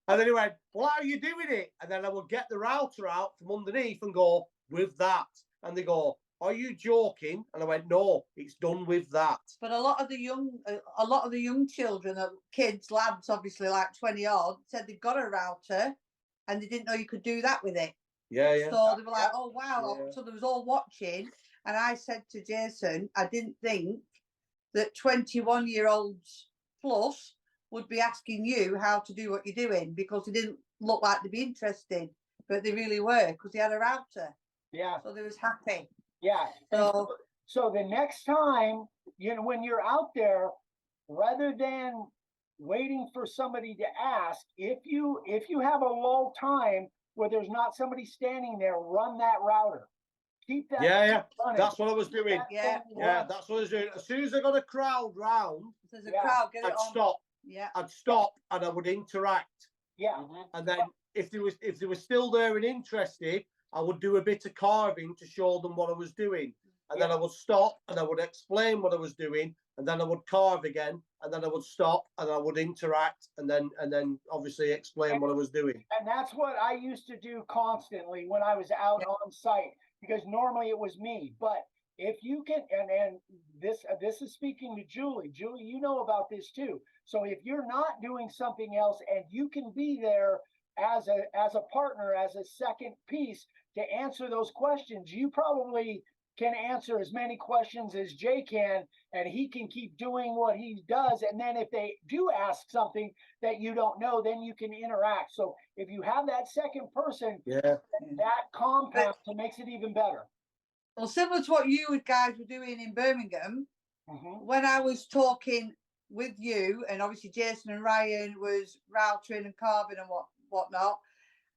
Speaker 3: And then he went, well, how are you doing it? And then I would get the router out from underneath and go, with that. And they go, are you joking? And I went, no, it's done with that.
Speaker 5: But a lot of the young children, kids, lads, obviously like 20 odd, said they've got a router and they didn't know you could do that with it.
Speaker 3: Yeah.
Speaker 5: So they were like, oh wow. Yeah. So they was all watching, and I said to Jason, I didn't think that 21-year-olds plus would be asking you how to do what you're doing, because they didn't look like they'd be interested, but they really were, because they had a router.
Speaker 4: Yeah.
Speaker 5: So they was happy.
Speaker 4: Yeah.
Speaker 5: So
Speaker 4: the next time, you know, when you're out there, rather than waiting for somebody to ask, if you have a lull time where there's not somebody standing there, run that router. Keep that.
Speaker 3: Yeah. That's what I was doing.
Speaker 5: Yeah,
Speaker 3: that's what I was doing. As soon as I got a crowd round,
Speaker 5: there's a crowd, get it
Speaker 3: I'd
Speaker 5: on.
Speaker 3: stop.
Speaker 5: Yeah.
Speaker 3: I'd stop and I would interact.
Speaker 4: Yeah.
Speaker 3: And then if they were still there and interested, I would do a bit of carving to show them what I was doing. And then I would stop and I would explain what I was doing, and then I would carve again, and then I would stop and I would interact, and then obviously explain what I was doing.
Speaker 4: And that's what I used to do constantly when I was out on site, because normally it was me. But if you can, and this is speaking to Julie. Julie, you know about this too. So if you're not doing something else and you can be there as a partner, as a second piece to answer those questions, you probably can answer as many questions as Jay can, and he can keep doing what he does. And then if they do ask something that you don't know, then you can interact. So if you have that second person, that compound makes it even better.
Speaker 5: Well, similar to what you guys were doing in Birmingham, when I was talking with you, and obviously Jason and Ryan was routering and carving and whatnot,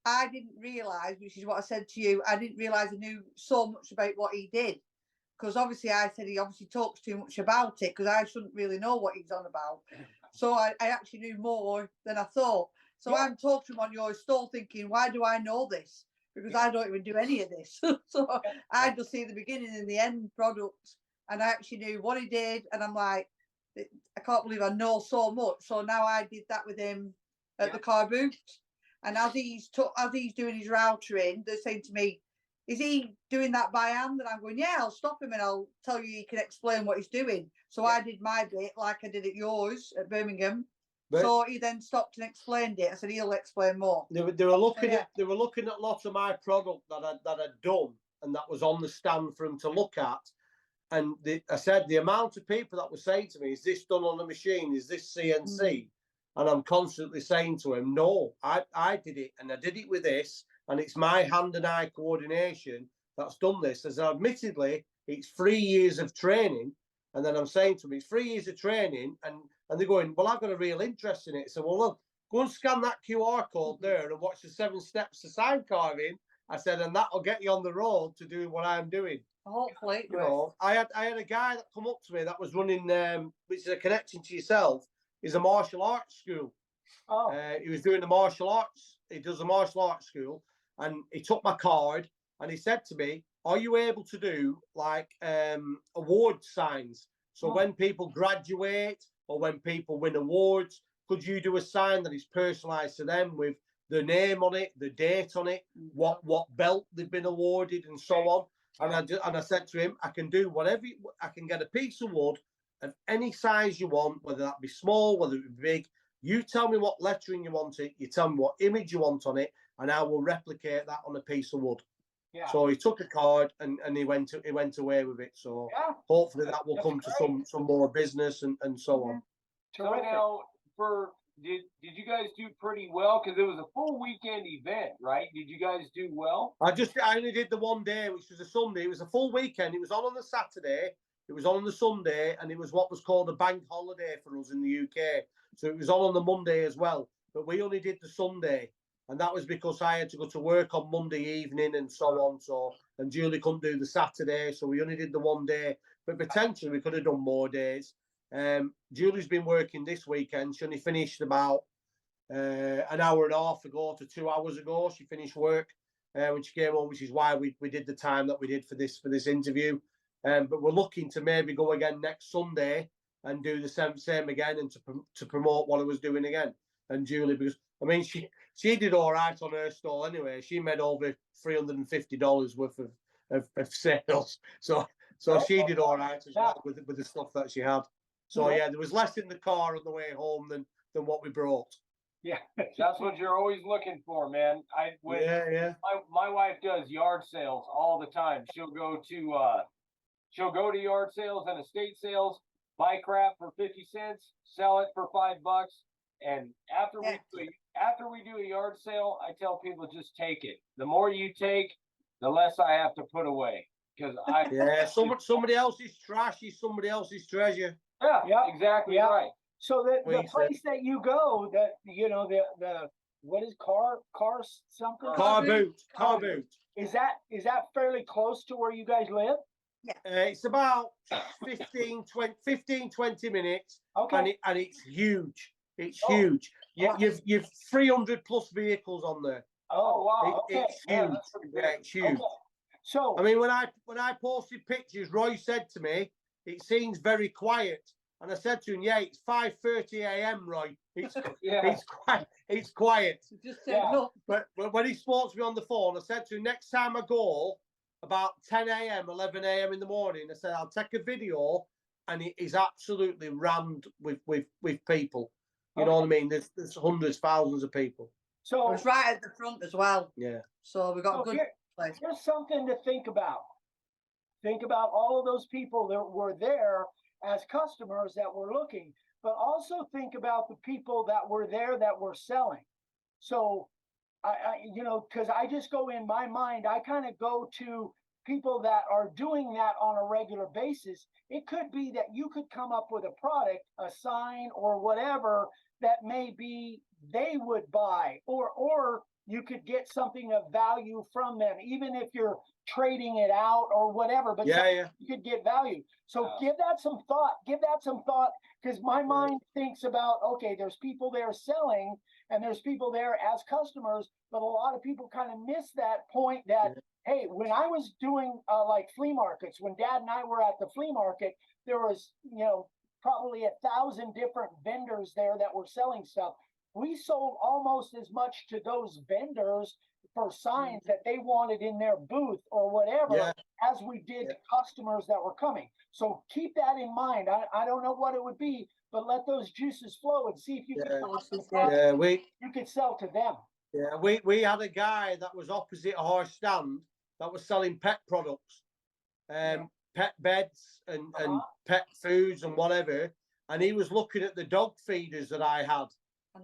Speaker 5: I didn't realise, which is what I said to you, I didn't realise I knew so much about what he did. Because obviously I said he obviously talks too much about it, because I shouldn't really know what he's on about. So I actually knew more than I thought. So I'm talking to him on your stall thinking, why do I know this? Because I don't even do any of this. So I just see the beginning and the end product, and I actually knew what he did, and I'm like, I can't believe I know so much. So now I did that with him at the car boot. And as he's doing his routering, they're saying to me, is he doing that by hand? And I'm going, yeah, I'll stop him and I'll tell you he can explain what he's doing. So I did my bit like I did at yours at Birmingham. But so he then stopped and explained it. I said, he'll explain more.
Speaker 3: They were looking at lots of my product that I'd done, and that was on the stand for them to look at. And I said, the amount of people that were saying to me, is this done on a machine? Is this CNC? And I'm constantly saying to him, no, I did it, and I did it with this, and it's my hand and eye coordination that's done this. As admittedly, it's 3 years of training. And then I'm saying to him, it's 3 years of training, and they're going, well, I've got a real interest in it. So, well, look, go and scan that QR code there and watch the 7 steps to sign carving. I said, and that'll get you on the road to do what I'm doing.
Speaker 5: Hopefully.
Speaker 3: You know, I had a guy that come up to me that was running, which is a connection to yourself, is a martial arts school.
Speaker 4: Oh,
Speaker 3: He was doing the martial arts. He does a martial arts school, and he took my card and he said to me, "Are you able to do like award signs? So when people graduate or when people win awards, could you do a sign that is personalised to them with the name on it, the date on it, what belt they've been awarded, and so on?" And I said to him, "I can do whatever. I can get a piece of wood of any size you want, whether that be small, whether it be big. You tell me what lettering you want it. You tell me what image you want on it, and I will replicate that on a piece of wood."
Speaker 4: yeah.
Speaker 3: So he took a card and he went away with it. So
Speaker 4: Yeah.
Speaker 3: hopefully that will
Speaker 4: That's
Speaker 3: come to
Speaker 4: great.
Speaker 3: some more business and so on.
Speaker 2: So
Speaker 4: Terrific.
Speaker 2: now, did you guys do pretty well? Because it was a full weekend event, right? Did you guys do well?
Speaker 3: I only did the one day, which was a Sunday. It was a full weekend. It was on the Saturday, it was on the Sunday, and it was what was called a bank holiday for us in the UK. So it was on the Monday as well. But we only did the Sunday, and that was because I had to go to work on Monday evening and so on. So, and Julie couldn't do the Saturday, so we only did the one day. But potentially we could have done more days. Julie's been working this weekend. She only finished about an hour and a half ago to 2 hours ago. She finished work when she came home, which is why we did the time that we did for this interview. But we're looking to maybe go again next Sunday and do the same again, and to promote what I was doing again. And Julie, because I mean she did all right on her stall anyway. She made over $350 worth of sales. So she did all right as well with the stuff that she had. So yeah, there was less in the car on the way home than what we brought.
Speaker 4: Yeah.
Speaker 2: That's what you're always looking for, man.
Speaker 3: Yeah.
Speaker 2: My wife does yard sales all the time. She'll go to yard sales and estate sales, buy crap for 50 cents, sell it for $5. And after we do a yard sale, I tell people just take it. The more you take, the less I have to put away. Because
Speaker 3: somebody else's trash is somebody else's treasure.
Speaker 2: Yeah, exactly right.
Speaker 4: So the place that you go, that the what is car something?
Speaker 3: Car boot.
Speaker 4: Is that fairly close to where you guys live?
Speaker 5: Yeah.
Speaker 3: It's about 15, 20 minutes.
Speaker 4: Okay.
Speaker 3: And it's huge. It's huge. You've 300 plus vehicles on there.
Speaker 4: Oh wow.
Speaker 3: It's huge. It's huge. Okay.
Speaker 4: So
Speaker 3: I mean, when I posted pictures, Roy said to me, "It seems very quiet." And I said to him, "Yeah, it's 5:30 a.m. Roy. It's quiet."
Speaker 5: Just said no.
Speaker 3: But when he spoke to me on the phone, I said to him, "Next time I go, about 10 a.m., 11 a.m. in the morning," I said, "I'll take a video," and it is absolutely rammed with people. You know what I mean? There's hundreds, thousands of people.
Speaker 4: So
Speaker 5: it's right at the front as well.
Speaker 3: Yeah.
Speaker 5: So we got a good place.
Speaker 4: Here's something to think about. Think about all of those people that were there as customers that were looking, but also think about the people that were there that were selling. So because I just go in my mind, I kind of go to people that are doing that on a regular basis. It could be that you could come up with a product, a sign or whatever that maybe they would buy, or you could get something of value from them, even if you're trading it out or whatever, but you could get value. So give that some thought, because my mind thinks about, okay, there's people there selling and there's people there as customers, but a lot of people kind of miss that point that, hey, when I was doing like flea markets, when Dad and I were at the flea market, there was, probably 1,000 different vendors there that were selling stuff. We sold almost as much to those vendors for signs that they wanted in their booth or whatever as we did to customers that were coming. So keep that in mind. I don't know what it would be, but let those juices flow and see if you you could sell to them.
Speaker 3: Yeah, we had a guy that was opposite our stand that was selling pet products, pet beds and pet foods and whatever, and he was looking at the dog feeders that I had.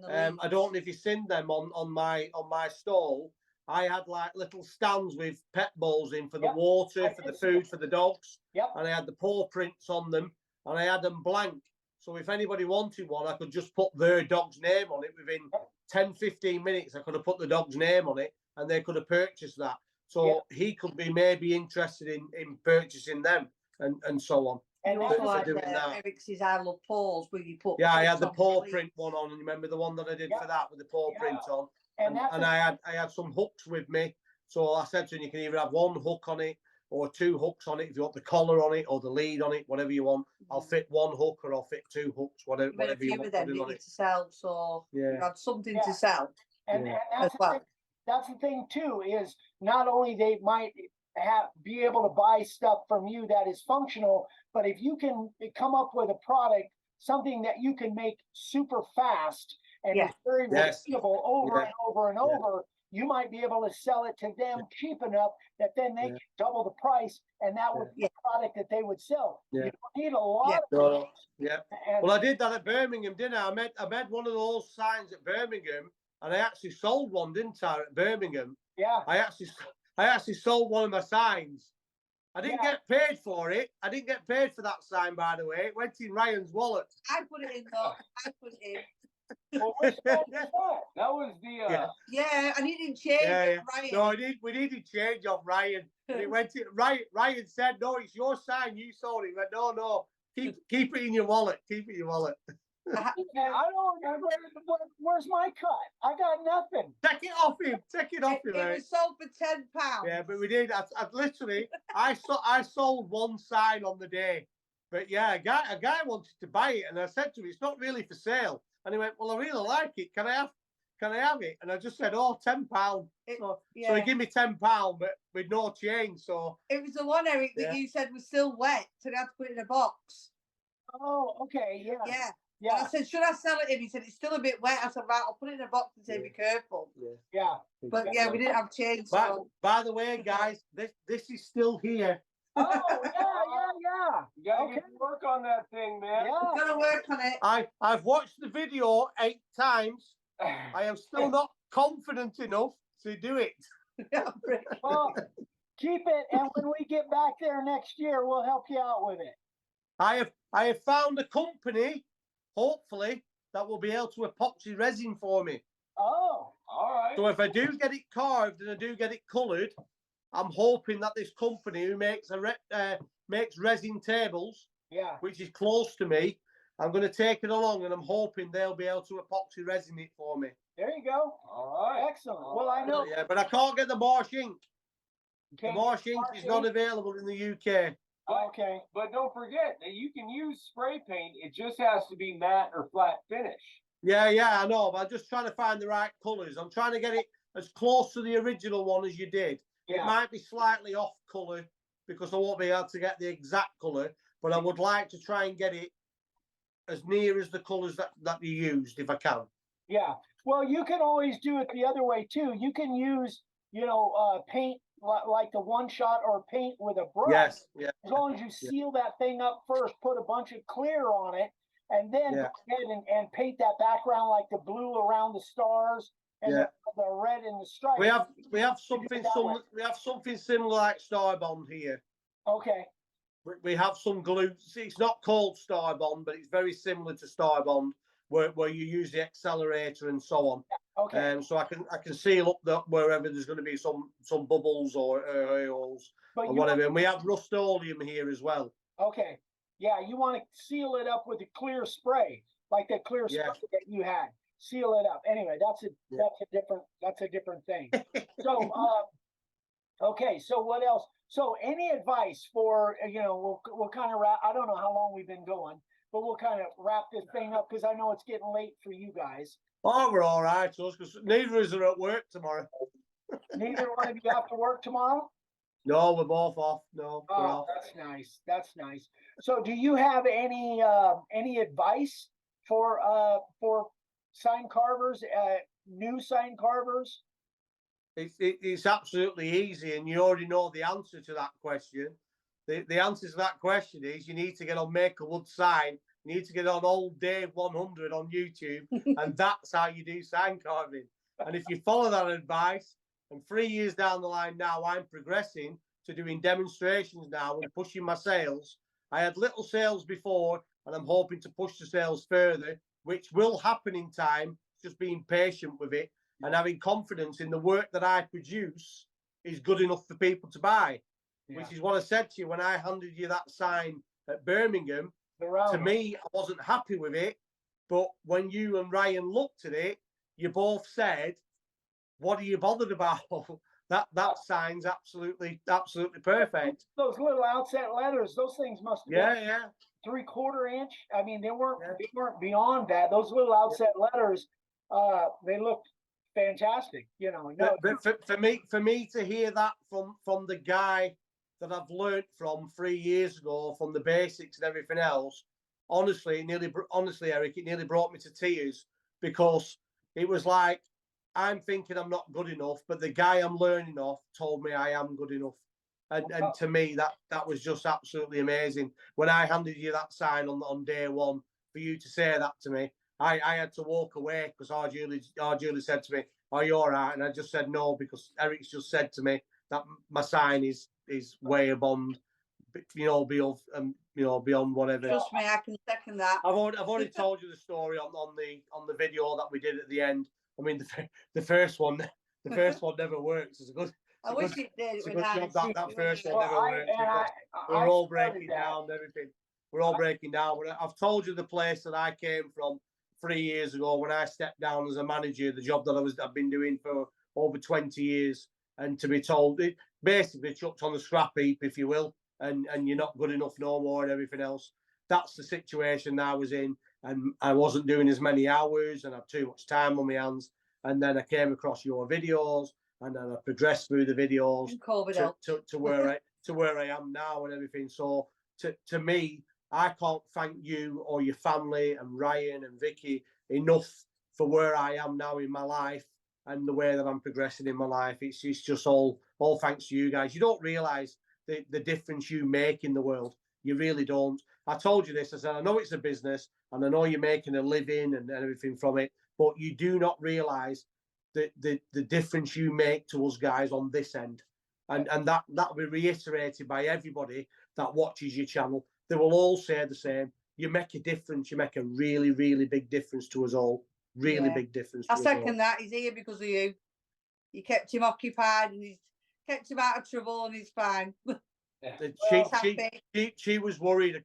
Speaker 3: I don't know if you've seen them on my stall. I had like little stands with pet bowls in for the water, for the food for the dogs. And I had the paw prints on them, and I had them blank. So if anybody wanted one, I could just put their dog's name on it within 10, 15 minutes, I could have put the dog's name on it and they could have purchased that. So he could be maybe interested in purchasing them and so on.
Speaker 5: And
Speaker 4: And
Speaker 5: also
Speaker 3: for
Speaker 5: like
Speaker 3: doing that.
Speaker 5: Eric's I Love Paws, where you put.
Speaker 3: Yeah, I had
Speaker 5: prints
Speaker 3: the
Speaker 5: on
Speaker 3: paw
Speaker 5: the
Speaker 3: print one on. Remember the one that I did
Speaker 4: Yeah.
Speaker 3: for that with the paw
Speaker 4: Yeah.
Speaker 3: print on?
Speaker 4: and that's
Speaker 3: And I had some hooks with me. So I said to him, you can either have one hook on it or two hooks on it. If you want the collar on it or the lead on it, whatever you want. I'll fit one hook or I'll fit two hooks, whatever you want
Speaker 5: them
Speaker 3: on it.
Speaker 5: to sell, so you
Speaker 3: Yeah.
Speaker 5: had something
Speaker 4: Yeah.
Speaker 5: to sell.
Speaker 4: and,
Speaker 3: Yeah.
Speaker 4: and
Speaker 5: As well.
Speaker 4: that's the thing too, is not only they might be able to buy stuff from you that is functional, but if you can come up with a product, something that you can make super fast and
Speaker 5: Yeah.
Speaker 4: it's very
Speaker 3: Yes.
Speaker 4: repeatable over
Speaker 3: Yeah.
Speaker 4: and over and
Speaker 3: Yeah.
Speaker 4: over, you might be able to sell it to them cheap enough that then they
Speaker 3: Yeah.
Speaker 4: can double the price, and that would be
Speaker 5: Yeah.
Speaker 4: a product that they would sell.
Speaker 3: Yeah.
Speaker 4: You don't need a lot
Speaker 5: Yeah.
Speaker 4: of
Speaker 3: No,
Speaker 4: those.
Speaker 3: yeah.
Speaker 4: And
Speaker 3: Well, I did that at Birmingham, didn't I? I made one of those signs at Birmingham, and I actually sold one, didn't I, at Birmingham?
Speaker 4: yeah,
Speaker 3: I actually sold one of my signs. I didn't
Speaker 4: Yeah.
Speaker 3: get paid for it. I didn't get paid for that sign, by the way. It went in Ryan's wallet.
Speaker 5: I put it in though. I put it in.
Speaker 4: well, which one was that?
Speaker 2: That was the
Speaker 3: Yeah.
Speaker 5: Yeah, I didn't change
Speaker 3: Yeah,
Speaker 5: it,
Speaker 3: yeah.
Speaker 5: Ryan.
Speaker 3: No, we needed change off Ryan. And it went in, Ryan said, no, it's your sign, you sold it. He went, no, keep it in your wallet. Keep it in your wallet.
Speaker 4: I don't remember. Where's my cut? I got nothing.
Speaker 3: Take it off him. Take it off him,
Speaker 5: It
Speaker 3: mate.
Speaker 5: was sold for £10.
Speaker 3: Yeah, but we did. I literally, I sold one sign on the day. But yeah, a guy wanted to buy it, and I said to him, "It's not really for sale." And he went, "Well, I really like it. Can I have it?" And I just said, "Oh, £10." So he gave me £10, but with no change. So
Speaker 5: it was the one, Eric, that
Speaker 3: Yeah.
Speaker 5: you said was still wet, so I had to put it in a box.
Speaker 4: Oh, okay, yeah,
Speaker 5: Yeah.
Speaker 4: yeah,
Speaker 5: And I said, should I sell it? And he said, it's still a bit wet. I said, right, I'll put it in a box and say, be careful.
Speaker 4: yeah.
Speaker 5: But yeah, we didn't have change.
Speaker 3: By,
Speaker 5: So
Speaker 3: by the way, guys, this is still here.
Speaker 4: Oh, yeah.
Speaker 2: You gotta
Speaker 4: Okay.
Speaker 2: get to work on that thing, man.
Speaker 4: Yeah.
Speaker 5: we've got to work on it.
Speaker 3: I've watched the video 8 times. I am still not confident enough to do it.
Speaker 4: Well, keep it, and when we get back there next year, we'll help you out with it.
Speaker 3: I have found a company, hopefully, that will be able to epoxy resin for me.
Speaker 4: Oh,
Speaker 2: All right.
Speaker 3: So if I do get it carved and I do get it coloured, I'm hoping that this company who makes makes resin tables,
Speaker 4: yeah.
Speaker 3: which is close to me, I'm going to take it along, and I'm hoping they'll be able to epoxy resin it for me.
Speaker 4: There you go.
Speaker 2: All right.
Speaker 4: Excellent. Well, I know.
Speaker 3: Yeah, but I can't get the marsh ink. The
Speaker 4: Can't
Speaker 3: marsh
Speaker 4: get
Speaker 3: ink
Speaker 4: marsh
Speaker 3: is not
Speaker 4: ink?
Speaker 3: available in the UK.
Speaker 4: Okay.
Speaker 2: But don't forget that you can use spray paint. It just has to be matte or flat finish.
Speaker 3: Yeah, I know, but I'm just trying to find the right colours. I'm trying to get it as close to the original one as you did.
Speaker 4: Yeah.
Speaker 3: It might be slightly off colour because I won't be able to get the exact colour, but I would like to try and get it as near as the colours that you used, if I can.
Speaker 4: Yeah. Well, you can always do it the other way too. You can use, paint like the one shot or paint with a brush.
Speaker 3: Yes, yeah.
Speaker 4: As long as you seal that thing up first, put a bunch of clear on it, and then
Speaker 3: Yeah.
Speaker 4: go ahead and paint that background like the blue around the stars and
Speaker 3: Yeah.
Speaker 4: the red and the stripes.
Speaker 3: We have something
Speaker 4: that way.
Speaker 3: similar like Starbond here.
Speaker 4: Okay.
Speaker 3: We have some glue. It's not called Starbond, but it's very similar to Starbond, where you use the accelerator and so on.
Speaker 4: Okay.
Speaker 3: So I can seal up wherever there's going to be some bubbles or holes
Speaker 4: But
Speaker 3: or
Speaker 4: you
Speaker 3: whatever. And we have Rust-Oleum here as well.
Speaker 4: Okay. Yeah, you want to seal it up with a clear spray, like that clear spray
Speaker 3: Yeah.
Speaker 4: that you had. Seal it up. Anyway, that's a different thing. So, okay. So what else? So, any advice for we'll kind of wrap. I don't know how long we've been going, but we'll kind of wrap this thing up because I know it's getting late for you guys.
Speaker 3: Oh, we're all right, because neither of us are at work tomorrow.
Speaker 4: Neither one of you have to work tomorrow.
Speaker 3: No, we're both off. No, we're
Speaker 4: Oh,
Speaker 3: off.
Speaker 4: that's nice. That's nice. So, do you have any advice for sign carvers, new sign carvers?
Speaker 3: It's absolutely easy, and you already know the answer to that question. The answer to that question is you need to get on Make a Wood Sign. You need to get on Old Dave 100 on YouTube, and that's how you do sign carving. And if you follow that advice, and 3 years down the line now, I'm progressing to doing demonstrations now and pushing my sales. I had little sales before, and I'm hoping to push the sales further, which will happen in time. It's just being patient with it and having confidence in the work that I produce is good enough for people to buy, which is what I said to you when I handed you that sign at Birmingham. To me, I wasn't happy with it, but when you and Ryan looked at it, you both said, "What are you bothered about?" That sign's absolutely perfect.
Speaker 4: Those little outset letters, those things must have been 3/4 inch. I mean, they weren't beyond that. Those little outset letters, they looked fantastic. You know, no.
Speaker 3: But for me to hear that from the guy that I've learned from 3 years ago, from the basics and everything else, honestly, Eric, it nearly brought me to tears, because it was like, I'm thinking I'm not good enough, but the guy I'm learning off told me I am good enough. And to me, that was just absolutely amazing. When I handed you that sign on day one, for you to say that to me, I had to walk away, because our Julie said to me, "Are you all right?" And I just said no, because Eric's just said to me that my sign is way beyond, beyond whatever.
Speaker 5: Trust me, I can second that.
Speaker 3: I've already told you the story on the video that we did at the end. I mean, the first one never works. It's a good.
Speaker 5: I wish it did.
Speaker 3: It's a good job that first one never worked. We're all breaking down and everything. We're all breaking down. But I've told you the place that I came from 3 years ago when I stepped down as a manager, the job that I've been doing for over 20 years, and to be told it basically chucked on the scrap heap, if you will, and you're not good enough no more and everything else. That's the situation I was in, and I wasn't doing as many hours and I had too much time on my hands. And then I came across your videos, and then I progressed through the videos to where I am now and everything. So to me, I can't thank you or your family and Ryan and Vicky enough for where I am now in my life and the way that I'm progressing in my life. It's just all thanks to you guys. You don't realise the difference you make in the world. You really don't. I told you this. I said, I know it's a business and I know you're making a living and everything from it, but you do not realise the difference you make to us guys on this end. And that will be reiterated by everybody that watches your channel. They will all say the same. You make a difference. You make a really, really big difference to us all. Really big difference.
Speaker 5: I second that. He's here because of you. You kept him occupied and he's kept him out of trouble and he's fine.
Speaker 3: She was worried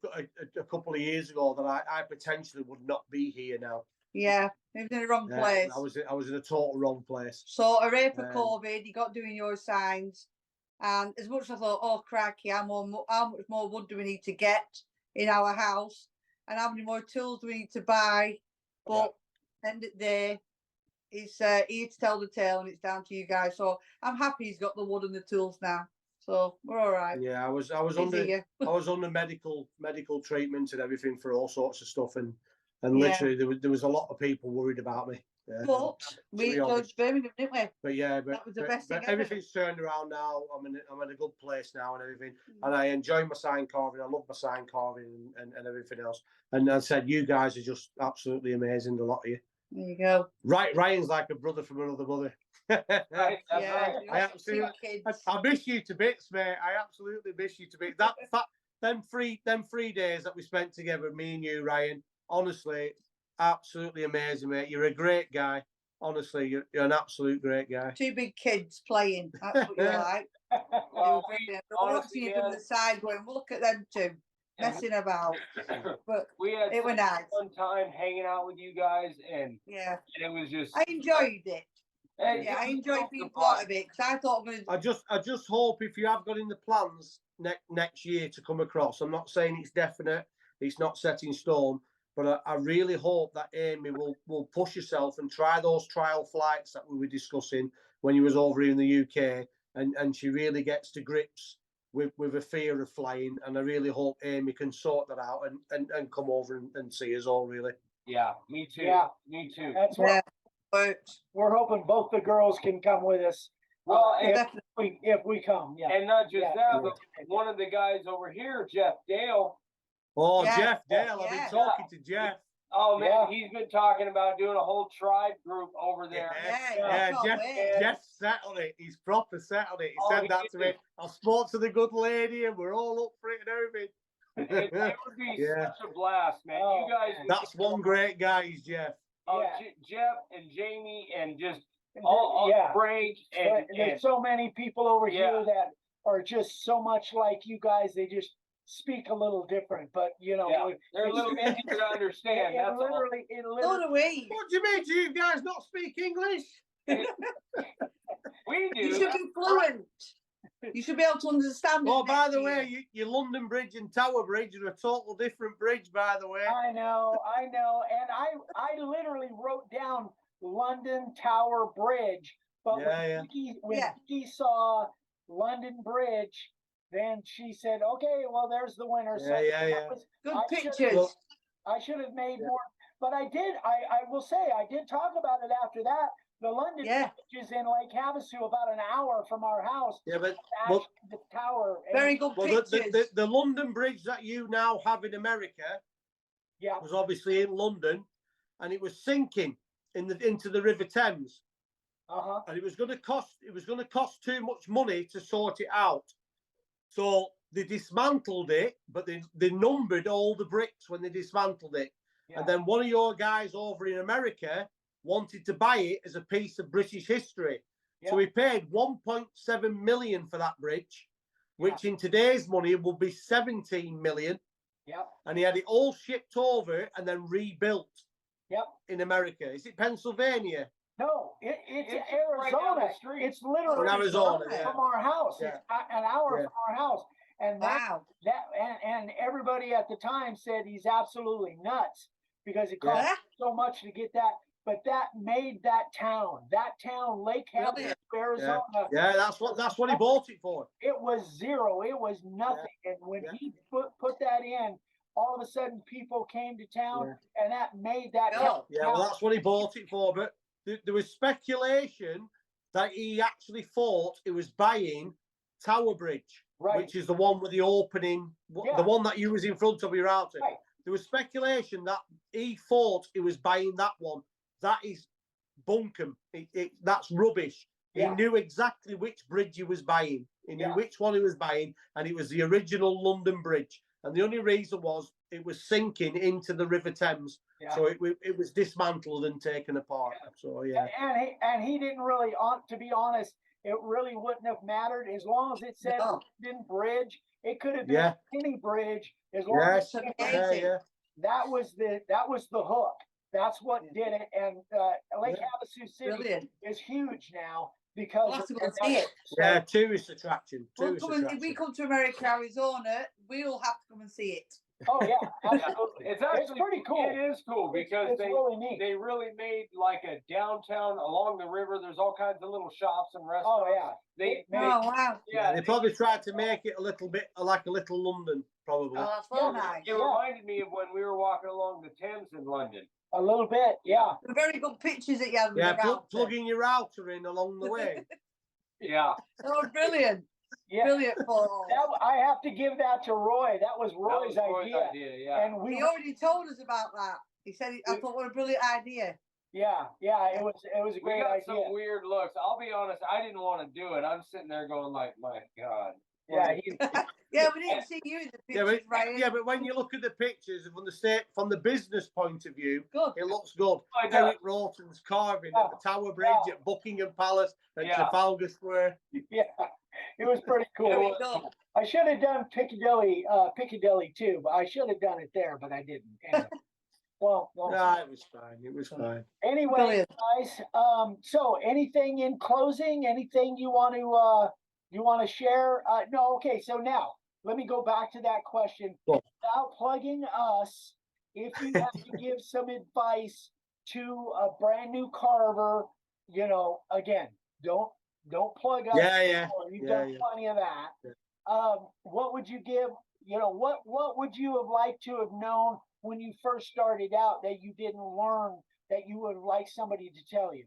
Speaker 3: a couple of years ago that I potentially would not be here now.
Speaker 5: Yeah, he was in the wrong place.
Speaker 3: I was in a total wrong place.
Speaker 5: So hooray for COVID. You got doing your signs. And as much as I thought, oh crikey, how much more wood do we need to get in our house, and how many more tools do we need to buy? But end of the day, he's here to tell the tale, and it's down to you guys. So I'm happy he's got the wood and the tools now. So we're all right.
Speaker 3: Yeah, I was under medical treatment and everything for all sorts of stuff, and literally there was a lot of people worried about me. Yeah.
Speaker 5: But we judged Birmingham, didn't we?
Speaker 3: But yeah,
Speaker 5: that was the best thing ever.
Speaker 3: Everything's turned around now. I'm in a good place now and everything, and I enjoy my sign carving. I love my sign carving and everything else. And I said, you guys are just absolutely amazing, the lot of you.
Speaker 5: There you go.
Speaker 3: Right, Ryan's like a brother from another mother. I miss you to bits, mate. I absolutely miss you to bits. Them 3 days that we spent together, me and you, Ryan. Honestly, absolutely amazing, mate. You're a great guy. Honestly, you're an absolute great guy.
Speaker 5: 2 big kids playing. That's what you're like. Watching you from the side, going, look at them 2 messing about. But it was nice.
Speaker 2: One time hanging out with you guys, and it was just.
Speaker 5: I enjoyed it. I enjoyed being part of it because I thought
Speaker 3: I just hope if you have got in the plans next year to come across. I'm not saying it's definite. It's not set in stone. But I really hope that Amy will push herself and try those trial flights that we were discussing when you was over in the UK, and she really gets to grips with a fear of flying. And I really hope Amy can sort that out and come over and see us all, really.
Speaker 2: Yeah, me too.
Speaker 4: Yeah,
Speaker 2: me too.
Speaker 4: That's what we're hoping both the girls can come with us.
Speaker 2: Well,
Speaker 4: if we come,
Speaker 2: and not just that, but one of the guys over here, Jeff Dale.
Speaker 3: Oh, Jeff Dale, I've been talking to Jeff.
Speaker 2: Oh man, he's been talking about doing a whole tribe group over there.
Speaker 3: Jeff settled it. He's proper settled it. He said that to me. I spoke to the good lady and we're all up for it and everything.
Speaker 2: It would be such a blast, man. You guys.
Speaker 3: That's one great guy, he's Jeff.
Speaker 2: Oh,
Speaker 4: Yeah.
Speaker 2: Jeff and Jamie and just all
Speaker 4: Yeah.
Speaker 2: Frank
Speaker 4: But
Speaker 2: and
Speaker 4: there's so many people over
Speaker 2: Yeah.
Speaker 4: here that are just so much like you guys. They just speak a little different, but you know,
Speaker 2: yeah, they're a
Speaker 4: it's-
Speaker 2: little easier to understand.
Speaker 4: it
Speaker 2: That's all.
Speaker 4: literally, it
Speaker 5: So
Speaker 4: literally.
Speaker 5: do we.
Speaker 3: What do you mean? Do you guys not speak English?
Speaker 2: We do.
Speaker 5: You should be fluent. You should be able to understand.
Speaker 3: Oh,
Speaker 5: it
Speaker 3: by
Speaker 5: next
Speaker 3: the
Speaker 5: year.
Speaker 3: way, your London Bridge and Tower Bridge are a total different bridge, by the way.
Speaker 4: I know, and I literally wrote down London Tower Bridge, but
Speaker 3: Yeah,
Speaker 4: when
Speaker 5: Yeah.
Speaker 4: Vicky saw London Bridge, then she said, "Okay, well, there's the winner." So
Speaker 3: Yeah.
Speaker 4: that was-
Speaker 5: Good
Speaker 4: I should've-
Speaker 5: pictures.
Speaker 4: I should have made
Speaker 3: Yeah.
Speaker 4: more, but I did. I will say I did talk about it after that. The London
Speaker 5: Yeah.
Speaker 4: Bridge is in Lake Havasu, about an hour from our house.
Speaker 3: Yeah, but
Speaker 4: Actually, the tower. and-
Speaker 5: Very good
Speaker 3: well,
Speaker 5: pictures.
Speaker 3: the London Bridge that you now have in America
Speaker 4: yeah,
Speaker 3: was obviously in London, and it was sinking into the River Thames, and it was going to cost too much money to sort it out. So they dismantled it, but they numbered all the bricks when they dismantled it.
Speaker 4: yeah.
Speaker 3: And then one of your guys over in America wanted to buy it as a piece of British history. So he paid 1.7 million for that bridge, which in today's money would be 17 million.
Speaker 4: Yep.
Speaker 3: And he had it all shipped over and then rebuilt.
Speaker 4: Yep.
Speaker 3: In America. Is it Pennsylvania?
Speaker 4: No, it's
Speaker 2: It's
Speaker 4: Arizona.
Speaker 2: right down the street.
Speaker 4: It's literally
Speaker 3: Arizona,
Speaker 4: from our house.
Speaker 3: Yeah.
Speaker 4: It's an hour
Speaker 3: Yeah.
Speaker 4: from our house. And
Speaker 5: Wow.
Speaker 4: and everybody at the time said he's absolutely nuts because it cost
Speaker 5: Yeah.
Speaker 4: so much to get that. But that made that town, Lake Havasu,
Speaker 5: Brilliant.
Speaker 4: Arizona.
Speaker 3: Yeah, that's what he bought it for.
Speaker 4: It was zero. It was nothing. And when he put that in, all of a sudden people came to town, and that made that town.
Speaker 3: Yeah, well, that's what he bought it for. But there was speculation that he actually thought he was buying Tower Bridge,
Speaker 4: Right.
Speaker 3: which is the one with the opening,
Speaker 4: Yeah.
Speaker 3: the one that you was in front of your router.
Speaker 4: Right.
Speaker 3: There was speculation that he thought he was buying that one. That is bunkum. That's rubbish.
Speaker 4: Yeah.
Speaker 3: He knew exactly which bridge he was buying. He knew
Speaker 4: Yeah.
Speaker 3: which one he was buying, and it was the original London Bridge. And the only reason was it was sinking into the River Thames,
Speaker 4: Yeah.
Speaker 3: so it was dismantled and taken apart. So yeah,
Speaker 4: And he didn't really, to be honest, it really wouldn't have mattered as long as it said
Speaker 5: No.
Speaker 4: London Bridge. It could have been
Speaker 3: Yeah.
Speaker 4: any bridge as long
Speaker 3: yes,
Speaker 4: as it
Speaker 5: amazing.
Speaker 4: that was the hook. That's what did it. And Lake Havasu City
Speaker 5: Brilliant.
Speaker 4: is huge now because
Speaker 5: We'll have to go
Speaker 4: of
Speaker 5: and see
Speaker 4: that.
Speaker 5: it.
Speaker 4: So,
Speaker 3: yeah, tourist attraction.
Speaker 5: We'll
Speaker 3: Tourist
Speaker 5: come and, if
Speaker 3: attraction.
Speaker 5: we come to America, Arizona, we'll have to come and see it.
Speaker 4: oh yeah, absolutely.
Speaker 2: It's actually
Speaker 4: it's pretty cool.
Speaker 2: It is cool because
Speaker 4: it's
Speaker 2: they
Speaker 4: really neat.
Speaker 2: they really made like a downtown along the river. There's all kinds of little shops and restaurants.
Speaker 4: Oh yeah.
Speaker 2: They
Speaker 5: Oh, wow.
Speaker 3: Yeah, they probably tried to make it a little bit like a little London, probably.
Speaker 5: Oh, that's so
Speaker 4: Yeah.
Speaker 5: nice.
Speaker 2: It reminded me of when we were walking along the Thames in London.
Speaker 4: A little bit, yeah.
Speaker 5: The very good pictures that you had with
Speaker 3: Yeah,
Speaker 5: the router.
Speaker 3: plugging your router in along the way.
Speaker 2: Yeah,
Speaker 5: Oh, brilliant.
Speaker 4: Yeah.
Speaker 5: Brilliant photos.
Speaker 4: I have to give that to Roy. That was Roy's
Speaker 2: that was Roy's
Speaker 4: idea.
Speaker 2: yeah.
Speaker 4: And we
Speaker 5: He already told us about that. He said, I thought, what a brilliant idea.
Speaker 4: yeah, it was a
Speaker 2: We
Speaker 4: great
Speaker 2: got
Speaker 4: idea.
Speaker 2: some weird looks. I'll be honest, I didn't want to do it. I'm sitting there going like, my God.
Speaker 4: Yeah,
Speaker 5: Yeah, we didn't see you in the
Speaker 3: Yeah,
Speaker 5: pictures,
Speaker 3: but,
Speaker 5: Ryan.
Speaker 3: yeah, but when you look at the pictures from the business point of view,
Speaker 5: Good.
Speaker 3: it looks good.
Speaker 2: I know.
Speaker 3: Eric Rhoten's carving at the Tower Bridge, at Buckingham Palace, at
Speaker 2: Yeah.
Speaker 3: Trafalgar Square.
Speaker 4: yeah, it was pretty
Speaker 2: It was
Speaker 4: cool.
Speaker 5: Good.
Speaker 4: I should have done Piccadilly too, but I should have done it there, but I didn't. Anyway. well,
Speaker 3: Nah, it was fine. It was fine.
Speaker 4: anyway,
Speaker 5: Brilliant.
Speaker 4: guys. So anything in closing? Anything you want to share? No. Okay. So now let me go back to that question.
Speaker 3: Cool.
Speaker 4: Without plugging us, if you have to give some advice to a brand new carver, again, don't plug us.
Speaker 3: Yeah.
Speaker 4: You've
Speaker 3: Yeah,
Speaker 4: done
Speaker 3: yeah.
Speaker 4: plenty of that.
Speaker 3: Yeah.
Speaker 4: What would you give? What would you have liked to have known when you first started out that you didn't learn that you would like somebody to tell you?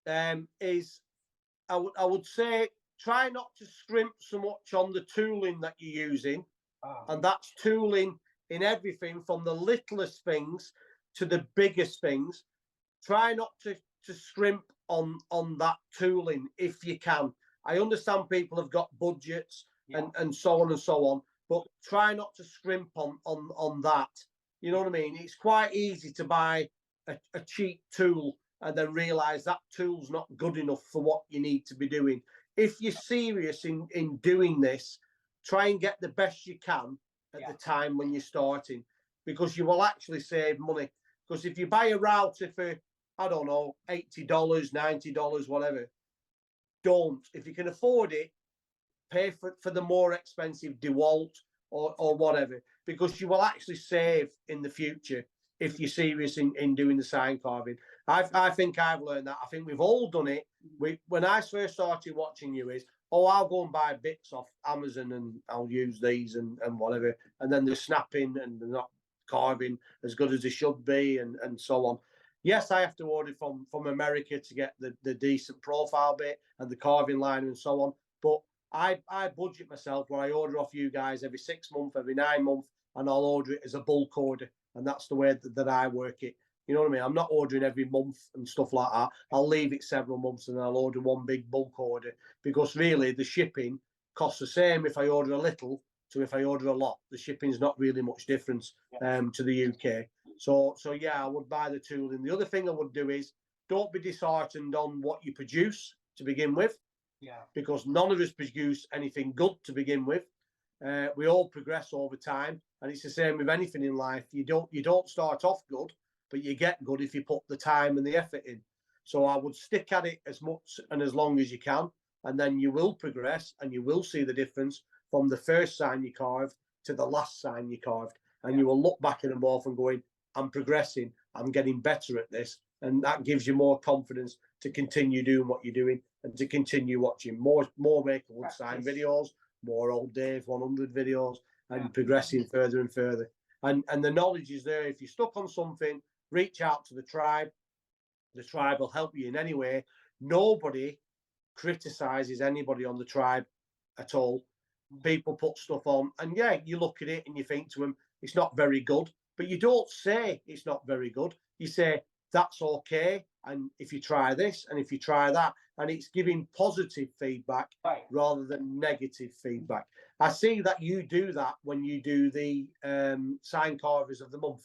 Speaker 3: I would say try not to scrimp so much on the tooling that you're using, and that's tooling in everything from the littlest things to the biggest things. Try not to scrimp on that tooling if you can. I understand people have got budgets and so on and so on, but try not to scrimp on that. You know what I mean? It's quite easy to buy a cheap tool and then realise that tool's not good enough for what you need to be doing. If you're serious in doing this, try and get the best you can at the time when you're starting, because you will actually save money. Because if you buy a router for, I don't know, $80, $90, whatever, don't. If you can afford it, pay for the more expensive DeWalt or whatever, because you will actually save in the future if you're serious in doing the sign carving. I think I've learned that. I think we've all done it. When I first started watching you is, oh, I'll go and buy bits off Amazon and I'll use these and whatever. And then they're snapping and they're not carving as good as they should be and so on. Yes, I have to order from America to get the decent profile bit and the carving line and so on. But I budget myself where I order off you guys every 6 months, every 9 months, and I'll order it as a bulk order. And that's the way that I work it. You know what I mean? I'm not ordering every month and stuff like that. I'll leave it several months and I'll order one big bulk order, because really the shipping costs the same if I order a little to if I order a lot. The shipping's not really much difference to the UK. So yeah, I would buy the tool. And the other thing I would do is, don't be disheartened on what you produce to begin with.
Speaker 4: Yeah.
Speaker 3: Because none of us produce anything good to begin with. We all progress over time, and it's the same with anything in life. You don't start off good, but you get good if you put the time and the effort in. So I would stick at it as much and as long as you can, and then you will progress and you will see the difference from the first sign you carved to the last sign you carved. And you will look back at them both and going, I'm progressing, I'm getting better at this. And that gives you more confidence to continue doing what you're doing and to continue watching more Makerwood sign videos, more Old Dave 100 videos, and progressing further and further. And the knowledge is there. If you're stuck on something, reach out to the tribe. The tribe will help you in any way. Nobody criticizes anybody on the tribe at all. People put stuff on, and yeah, you look at it and you think to them, it's not very good. But you don't say it's not very good. You say, that's okay. And if you try this and if you try that, and it's giving positive feedback rather than negative feedback. I see that you do that when you do the sign carvers of the month.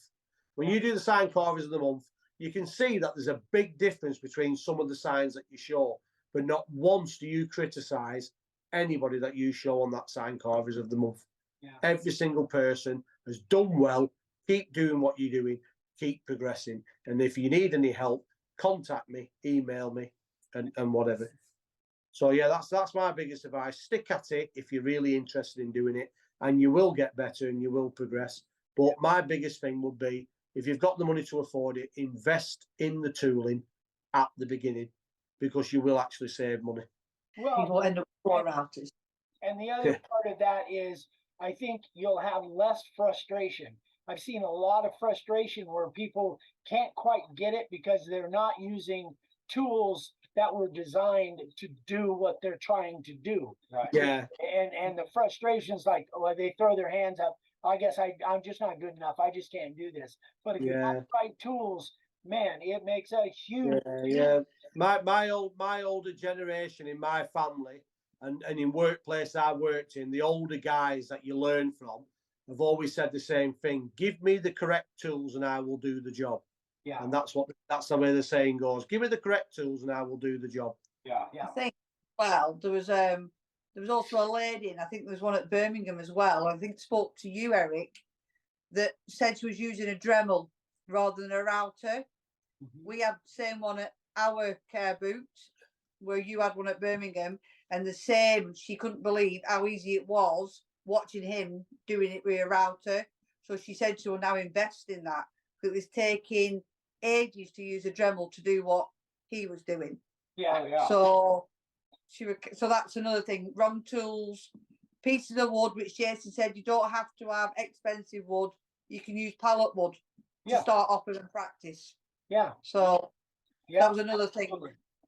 Speaker 3: When you do the sign carvers of the month, you can see that there's a big difference between some of the signs that you show, but not once do you criticize anybody that you show on that sign carvers of the month. Yeah. Every single person has done well. Keep doing what you're doing. Keep progressing. And if you need any help, contact me, email me, and whatever. So yeah, that's my biggest advice. Stick at it if you're really interested in doing it, and you will get better and you will progress. But my biggest thing would be, if you've got the money to afford it, invest in the tooling at the beginning, because you will actually save money.
Speaker 4: Well,
Speaker 5: People end up with 4 routers.
Speaker 4: and the other part of that is, I think you'll have less frustration. I've seen a lot of frustration where people can't quite get it because they're not using tools that were designed to do what they're trying to do.
Speaker 3: Right. Yeah.
Speaker 4: And the frustration is like, oh, they throw their hands up. I guess I'm just not good enough. I just can't do this. But if you have the right tools, man, it makes a huge.
Speaker 3: Yeah. My older generation in my family and in workplace I worked in, the older guys that you learn from have always said the same thing. Give me the correct tools and I will do the job. Yeah. And that's the way the saying goes. Give me the correct tools and I will do the job. Yeah.
Speaker 5: I think, well, there was also a lady, and I think there was one at Birmingham as well. I think spoke to you, Eric, that said she was using a Dremel rather than a router. Mm-hmm. We had the same one at our care boot, where you had one at Birmingham, and the same. She couldn't believe how easy it was watching him doing it with a router. So she said she will now invest in that. It was taking ages to use a Dremel to do what he was doing.
Speaker 4: Yeah.
Speaker 5: So that's another thing. Wrong tools, pieces of wood, which Jason said you don't have to have expensive wood. You can use pallet wood to start off with and practice. Yeah. So that was another thing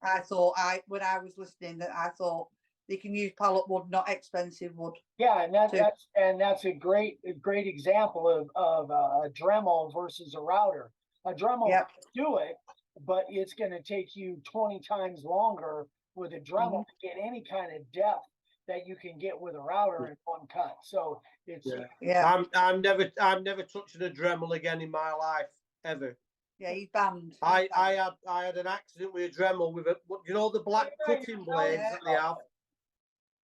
Speaker 5: I thought when I was listening, that I thought they can use pallet wood, not expensive wood.
Speaker 4: Yeah, and that's a great example of a Dremel versus a router. A Dremel can do it, but it's going to take you 20 times longer with a Dremel to get any kind of depth that you can get with a router in one cut. So it's
Speaker 3: I'm never touching a Dremel again in my life ever.
Speaker 5: Yeah, he's banned.
Speaker 3: I had an accident with a Dremel with the black
Speaker 2: Yeah,
Speaker 3: cutting blades that they have.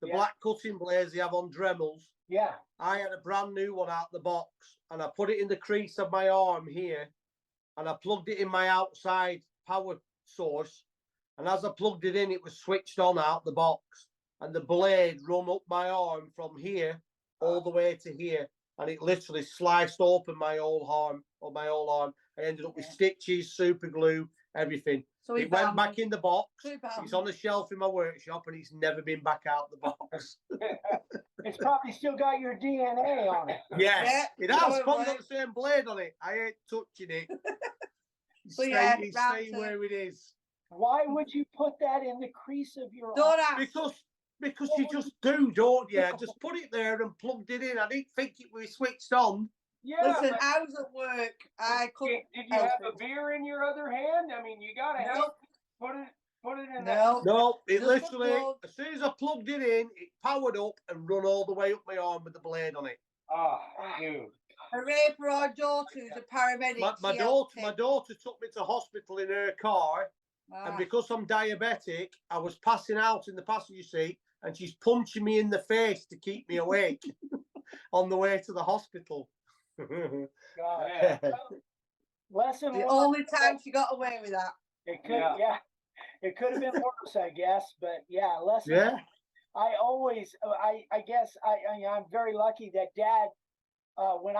Speaker 3: The black cutting blades they have on Dremels.
Speaker 4: Yeah.
Speaker 3: I had a brand new one out the box, and I put it in the crease of my arm here, and I plugged it in my outside power source. And as I plugged it in, it was switched on out the box, and the blade run up my arm from here all the way to here, and it literally sliced open my whole arm. I ended up with stitches, super glue, everything.
Speaker 5: So
Speaker 3: it went back in the box. It's on the
Speaker 5: the
Speaker 3: shelf in my workshop, and it's never been back out the box.
Speaker 4: It's probably still got your DNA on it.
Speaker 3: Yes,
Speaker 5: Yeah,
Speaker 3: it has.
Speaker 5: so
Speaker 3: Probably got the same blade on it. I ain't touching it.
Speaker 5: So yeah,
Speaker 3: it's
Speaker 5: round
Speaker 3: staying
Speaker 5: to-
Speaker 3: where it is.
Speaker 4: Why would you put that in the crease of your
Speaker 5: Don't
Speaker 4: arm?
Speaker 5: ask.
Speaker 3: Because you just do, don't you? Just put it there and plugged it in. I didn't think it was switched on.
Speaker 2: Yeah.
Speaker 5: Listen,
Speaker 2: but
Speaker 5: I was at work. I couldn't.
Speaker 2: did you have a beer in your other hand? I mean, you gotta
Speaker 5: Nope.
Speaker 2: put it in
Speaker 5: No.
Speaker 3: No, it
Speaker 5: Just
Speaker 3: literally,
Speaker 5: plug.
Speaker 3: as soon as I plugged it in, it powered up and run all the way up my arm with the blade on it.
Speaker 2: Oh, dude.
Speaker 5: Hooray for our daughter who's a paramedic.
Speaker 3: My
Speaker 5: she
Speaker 3: daughter,
Speaker 5: helped
Speaker 3: my
Speaker 5: him.
Speaker 3: daughter took me to hospital in her car, and
Speaker 5: Ah.
Speaker 3: because I'm diabetic, I was passing out in the passenger seat, and she's punching me in the face to keep me awake on the way to the hospital.
Speaker 4: God.
Speaker 2: Yeah.
Speaker 4: Lesson
Speaker 5: The
Speaker 4: learned.
Speaker 5: only time she got away with that.
Speaker 4: It could, yeah. It could have been worse, I guess, but yeah, lesson.
Speaker 3: Yeah.
Speaker 4: I always, I guess, I'm very lucky that Dad, when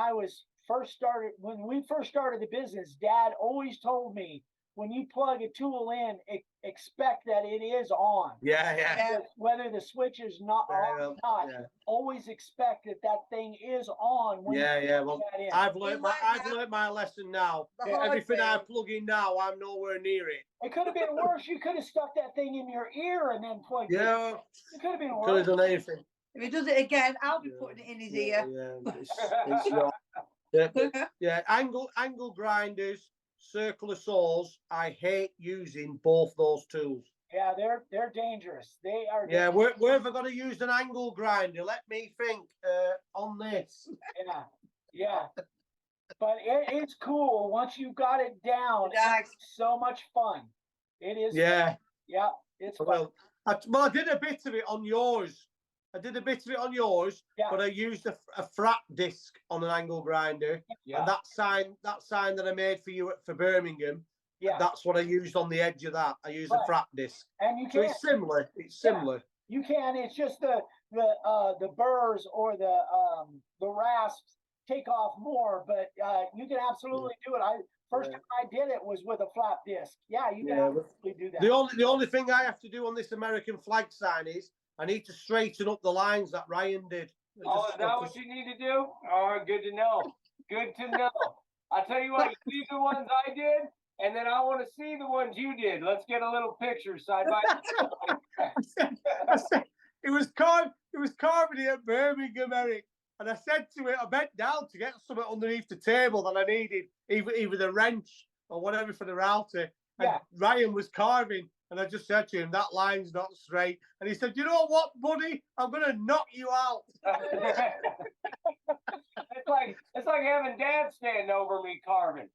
Speaker 4: we first started the business, Dad always told me, when you plug a tool in, expect that it is on.
Speaker 3: Yeah.
Speaker 5: Yeah.
Speaker 4: Whether the switch is not on or not, always expect that thing is on. When you plug
Speaker 3: Well,
Speaker 4: that in.
Speaker 3: I've learned
Speaker 5: like
Speaker 3: I've
Speaker 5: that.
Speaker 3: learned my lesson now.
Speaker 5: The hard
Speaker 3: Everything I
Speaker 5: way.
Speaker 3: plug in now, I'm nowhere near it.
Speaker 4: It could have been worse. You could have stuck that thing in your ear and then plugged it.
Speaker 3: Yeah,
Speaker 4: It could have been
Speaker 3: could have
Speaker 4: worse.
Speaker 3: done anything.
Speaker 5: If he does it again, I'll be putting it in his ear.
Speaker 3: Yeah, it's not. Yeah, angle grinders, circular saws. I hate using both those tools.
Speaker 4: Yeah, they're dangerous. They are.
Speaker 3: Yeah,
Speaker 4: dangerous.
Speaker 3: where have I got to use an angle grinder? Let me think. On this.
Speaker 4: Yeah. But it's cool once you got it down.
Speaker 5: Nice.
Speaker 4: It's so much fun. It is.
Speaker 3: Yeah.
Speaker 4: Fun. Yeah, it's fun.
Speaker 3: Well, I did a bit of it on yours.
Speaker 4: Yeah.
Speaker 3: But I used a frat disc on an angle grinder,
Speaker 2: Yeah.
Speaker 3: and that sign that I made for you for Birmingham.
Speaker 4: Yeah.
Speaker 3: That's what I used on the edge of that. I used a
Speaker 4: Right.
Speaker 3: frat disc.
Speaker 4: And you
Speaker 3: So
Speaker 4: can.
Speaker 3: it's similar. It's similar.
Speaker 4: You can. It's just the burrs or the rasps take off more, but you can absolutely do it. First time I did it was with a flat disc. Yeah, you can absolutely do that.
Speaker 3: The only thing I have to do on this American flag sign is I need to straighten up the lines that Ryan did.
Speaker 2: Oh, is that what you need to do? Oh, good to know. Good to know. I'll tell you what, you see the ones I did, and then I want to see the ones you did. Let's get a little picture side by side.
Speaker 3: I said, it was carving it at Birmingham, Eric. And I said to it, I bent down to get something underneath the table that I needed, either the wrench or whatever for the router. And Ryan was carving, and I just said to him, that line's not straight. And he said, you know what, buddy? I'm going to knock you out.
Speaker 2: It's like having Dad stand over me carving.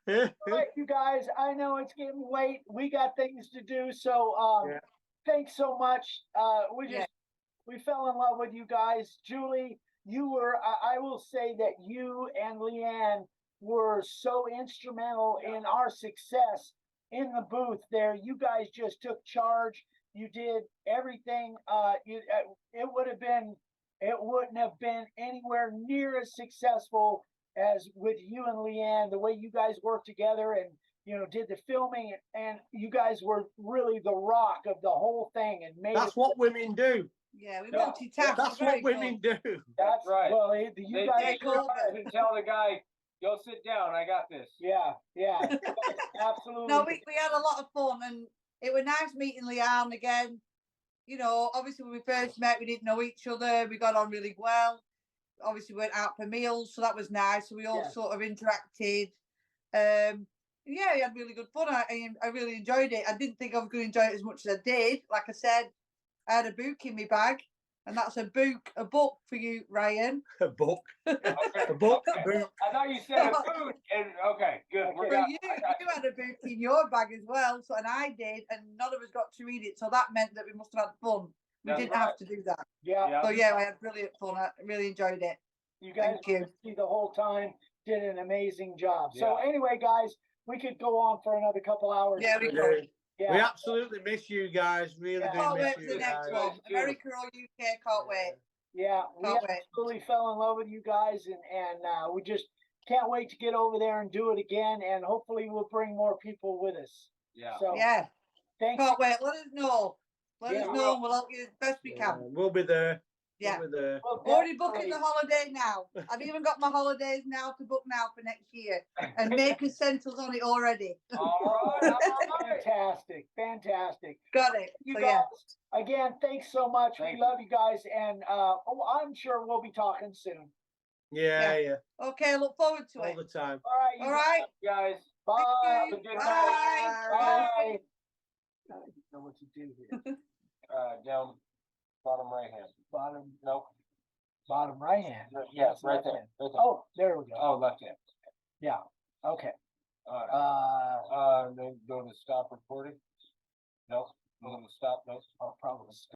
Speaker 4: All right, you guys, I know it's getting late. We got things to do. So thanks so much. We fell in love with you guys. Julie, you were, I will say that you and Leanne were so instrumental in our success in the booth there. You guys just took charge. You did everything. It wouldn't have been anywhere near as successful as with you and Leanne, the way you guys worked together and, did the filming, and you guys were really the rock of the whole thing and made
Speaker 3: That's what women do.
Speaker 5: Yeah, we multitask.
Speaker 3: That's what women do.
Speaker 4: That's
Speaker 2: right.
Speaker 4: Well,
Speaker 2: They
Speaker 4: guys
Speaker 2: take your eyes and tell the guy, go sit down, I got this.
Speaker 4: Yeah, absolutely.
Speaker 5: No, we had a lot of fun, and it was nice meeting Leanne again. Obviously when we first met, we didn't know each other. We got on really well. Obviously, we went out for meals, so that was nice. So we all sort of interacted. We had really good fun. I really enjoyed it. I didn't think I was going to enjoy it as much as I did. Like I said, I had a book in my bag. and that's a book for you, Ryan.
Speaker 3: A book.
Speaker 2: Okay,
Speaker 3: A book.
Speaker 2: okay.
Speaker 3: A book.
Speaker 2: I thought you said a boot, and okay, good. We're
Speaker 5: So
Speaker 2: got,
Speaker 5: you
Speaker 2: I got
Speaker 5: had a book in your bag as well, so and I did, and none of us got to read it. So that meant that we must have had fun. We
Speaker 2: That's
Speaker 5: didn't
Speaker 2: right.
Speaker 5: have to do that.
Speaker 4: Yeah,
Speaker 2: Yeah.
Speaker 5: So yeah, I had brilliant fun. I really enjoyed it.
Speaker 4: you guys
Speaker 5: Thank you.
Speaker 4: were with me the whole time, did an amazing job. So
Speaker 2: Yeah.
Speaker 4: anyway, guys, we could go on for another couple hours.
Speaker 5: Yeah, we
Speaker 3: We
Speaker 5: could.
Speaker 3: do.
Speaker 4: Yeah.
Speaker 3: We absolutely miss you guys. Really
Speaker 4: Yeah.
Speaker 3: do
Speaker 5: Can't
Speaker 3: miss
Speaker 5: wait for
Speaker 3: you
Speaker 5: the next
Speaker 3: guys.
Speaker 5: one.
Speaker 2: Too.
Speaker 5: America or UK, can't wait.
Speaker 4: Yeah, we
Speaker 5: Can't wait.
Speaker 4: absolutely fell in love with you guys, and we just can't wait to get over there and do it again, and hopefully we'll bring more people with us.
Speaker 2: yeah.
Speaker 4: So
Speaker 5: Yeah,
Speaker 4: thank you.
Speaker 5: can't wait. Let us know. Let
Speaker 4: Yeah,
Speaker 5: us
Speaker 4: we
Speaker 5: know,
Speaker 2: will.
Speaker 5: and we'll help you as best we can.
Speaker 3: We'll be there.
Speaker 5: Yeah.
Speaker 3: We'll be there.
Speaker 4: Well,
Speaker 5: Already booking
Speaker 4: definitely.
Speaker 5: the holiday now. I've even got my holidays now to book now for next year, and Maker's Central's on it already.
Speaker 2: All right. All right.
Speaker 4: Fantastic, fantastic.
Speaker 5: Got it.
Speaker 4: You
Speaker 5: So
Speaker 4: guys,
Speaker 5: yeah,
Speaker 4: again, thanks so much.
Speaker 2: Thank
Speaker 4: We
Speaker 2: you.
Speaker 4: love you guys, and I'm sure we'll be talking soon.
Speaker 3: Yeah, yeah.
Speaker 5: okay. Look forward to
Speaker 3: All
Speaker 5: it.
Speaker 3: the time.
Speaker 4: All right, you
Speaker 5: All right.
Speaker 2: Guys.
Speaker 4: Bye.
Speaker 5: Thank
Speaker 2: Have a
Speaker 5: you.
Speaker 2: good
Speaker 5: Bye.
Speaker 2: night.
Speaker 4: Bye.
Speaker 5: Bye.
Speaker 4: I don't know what to do here.
Speaker 2: Down bottom right hand.
Speaker 4: Bottom,
Speaker 2: Nope.
Speaker 4: bottom right hand.
Speaker 2: Yeah,
Speaker 4: That's
Speaker 2: right
Speaker 4: left
Speaker 2: there.
Speaker 4: hand.
Speaker 2: Right there.
Speaker 4: Oh, there we go.
Speaker 2: Oh, left hand.
Speaker 4: Yeah. Okay.
Speaker 2: All right.
Speaker 4: Uh,
Speaker 2: Then go to stop recording. No. Go to stop. No.
Speaker 4: I'll probably.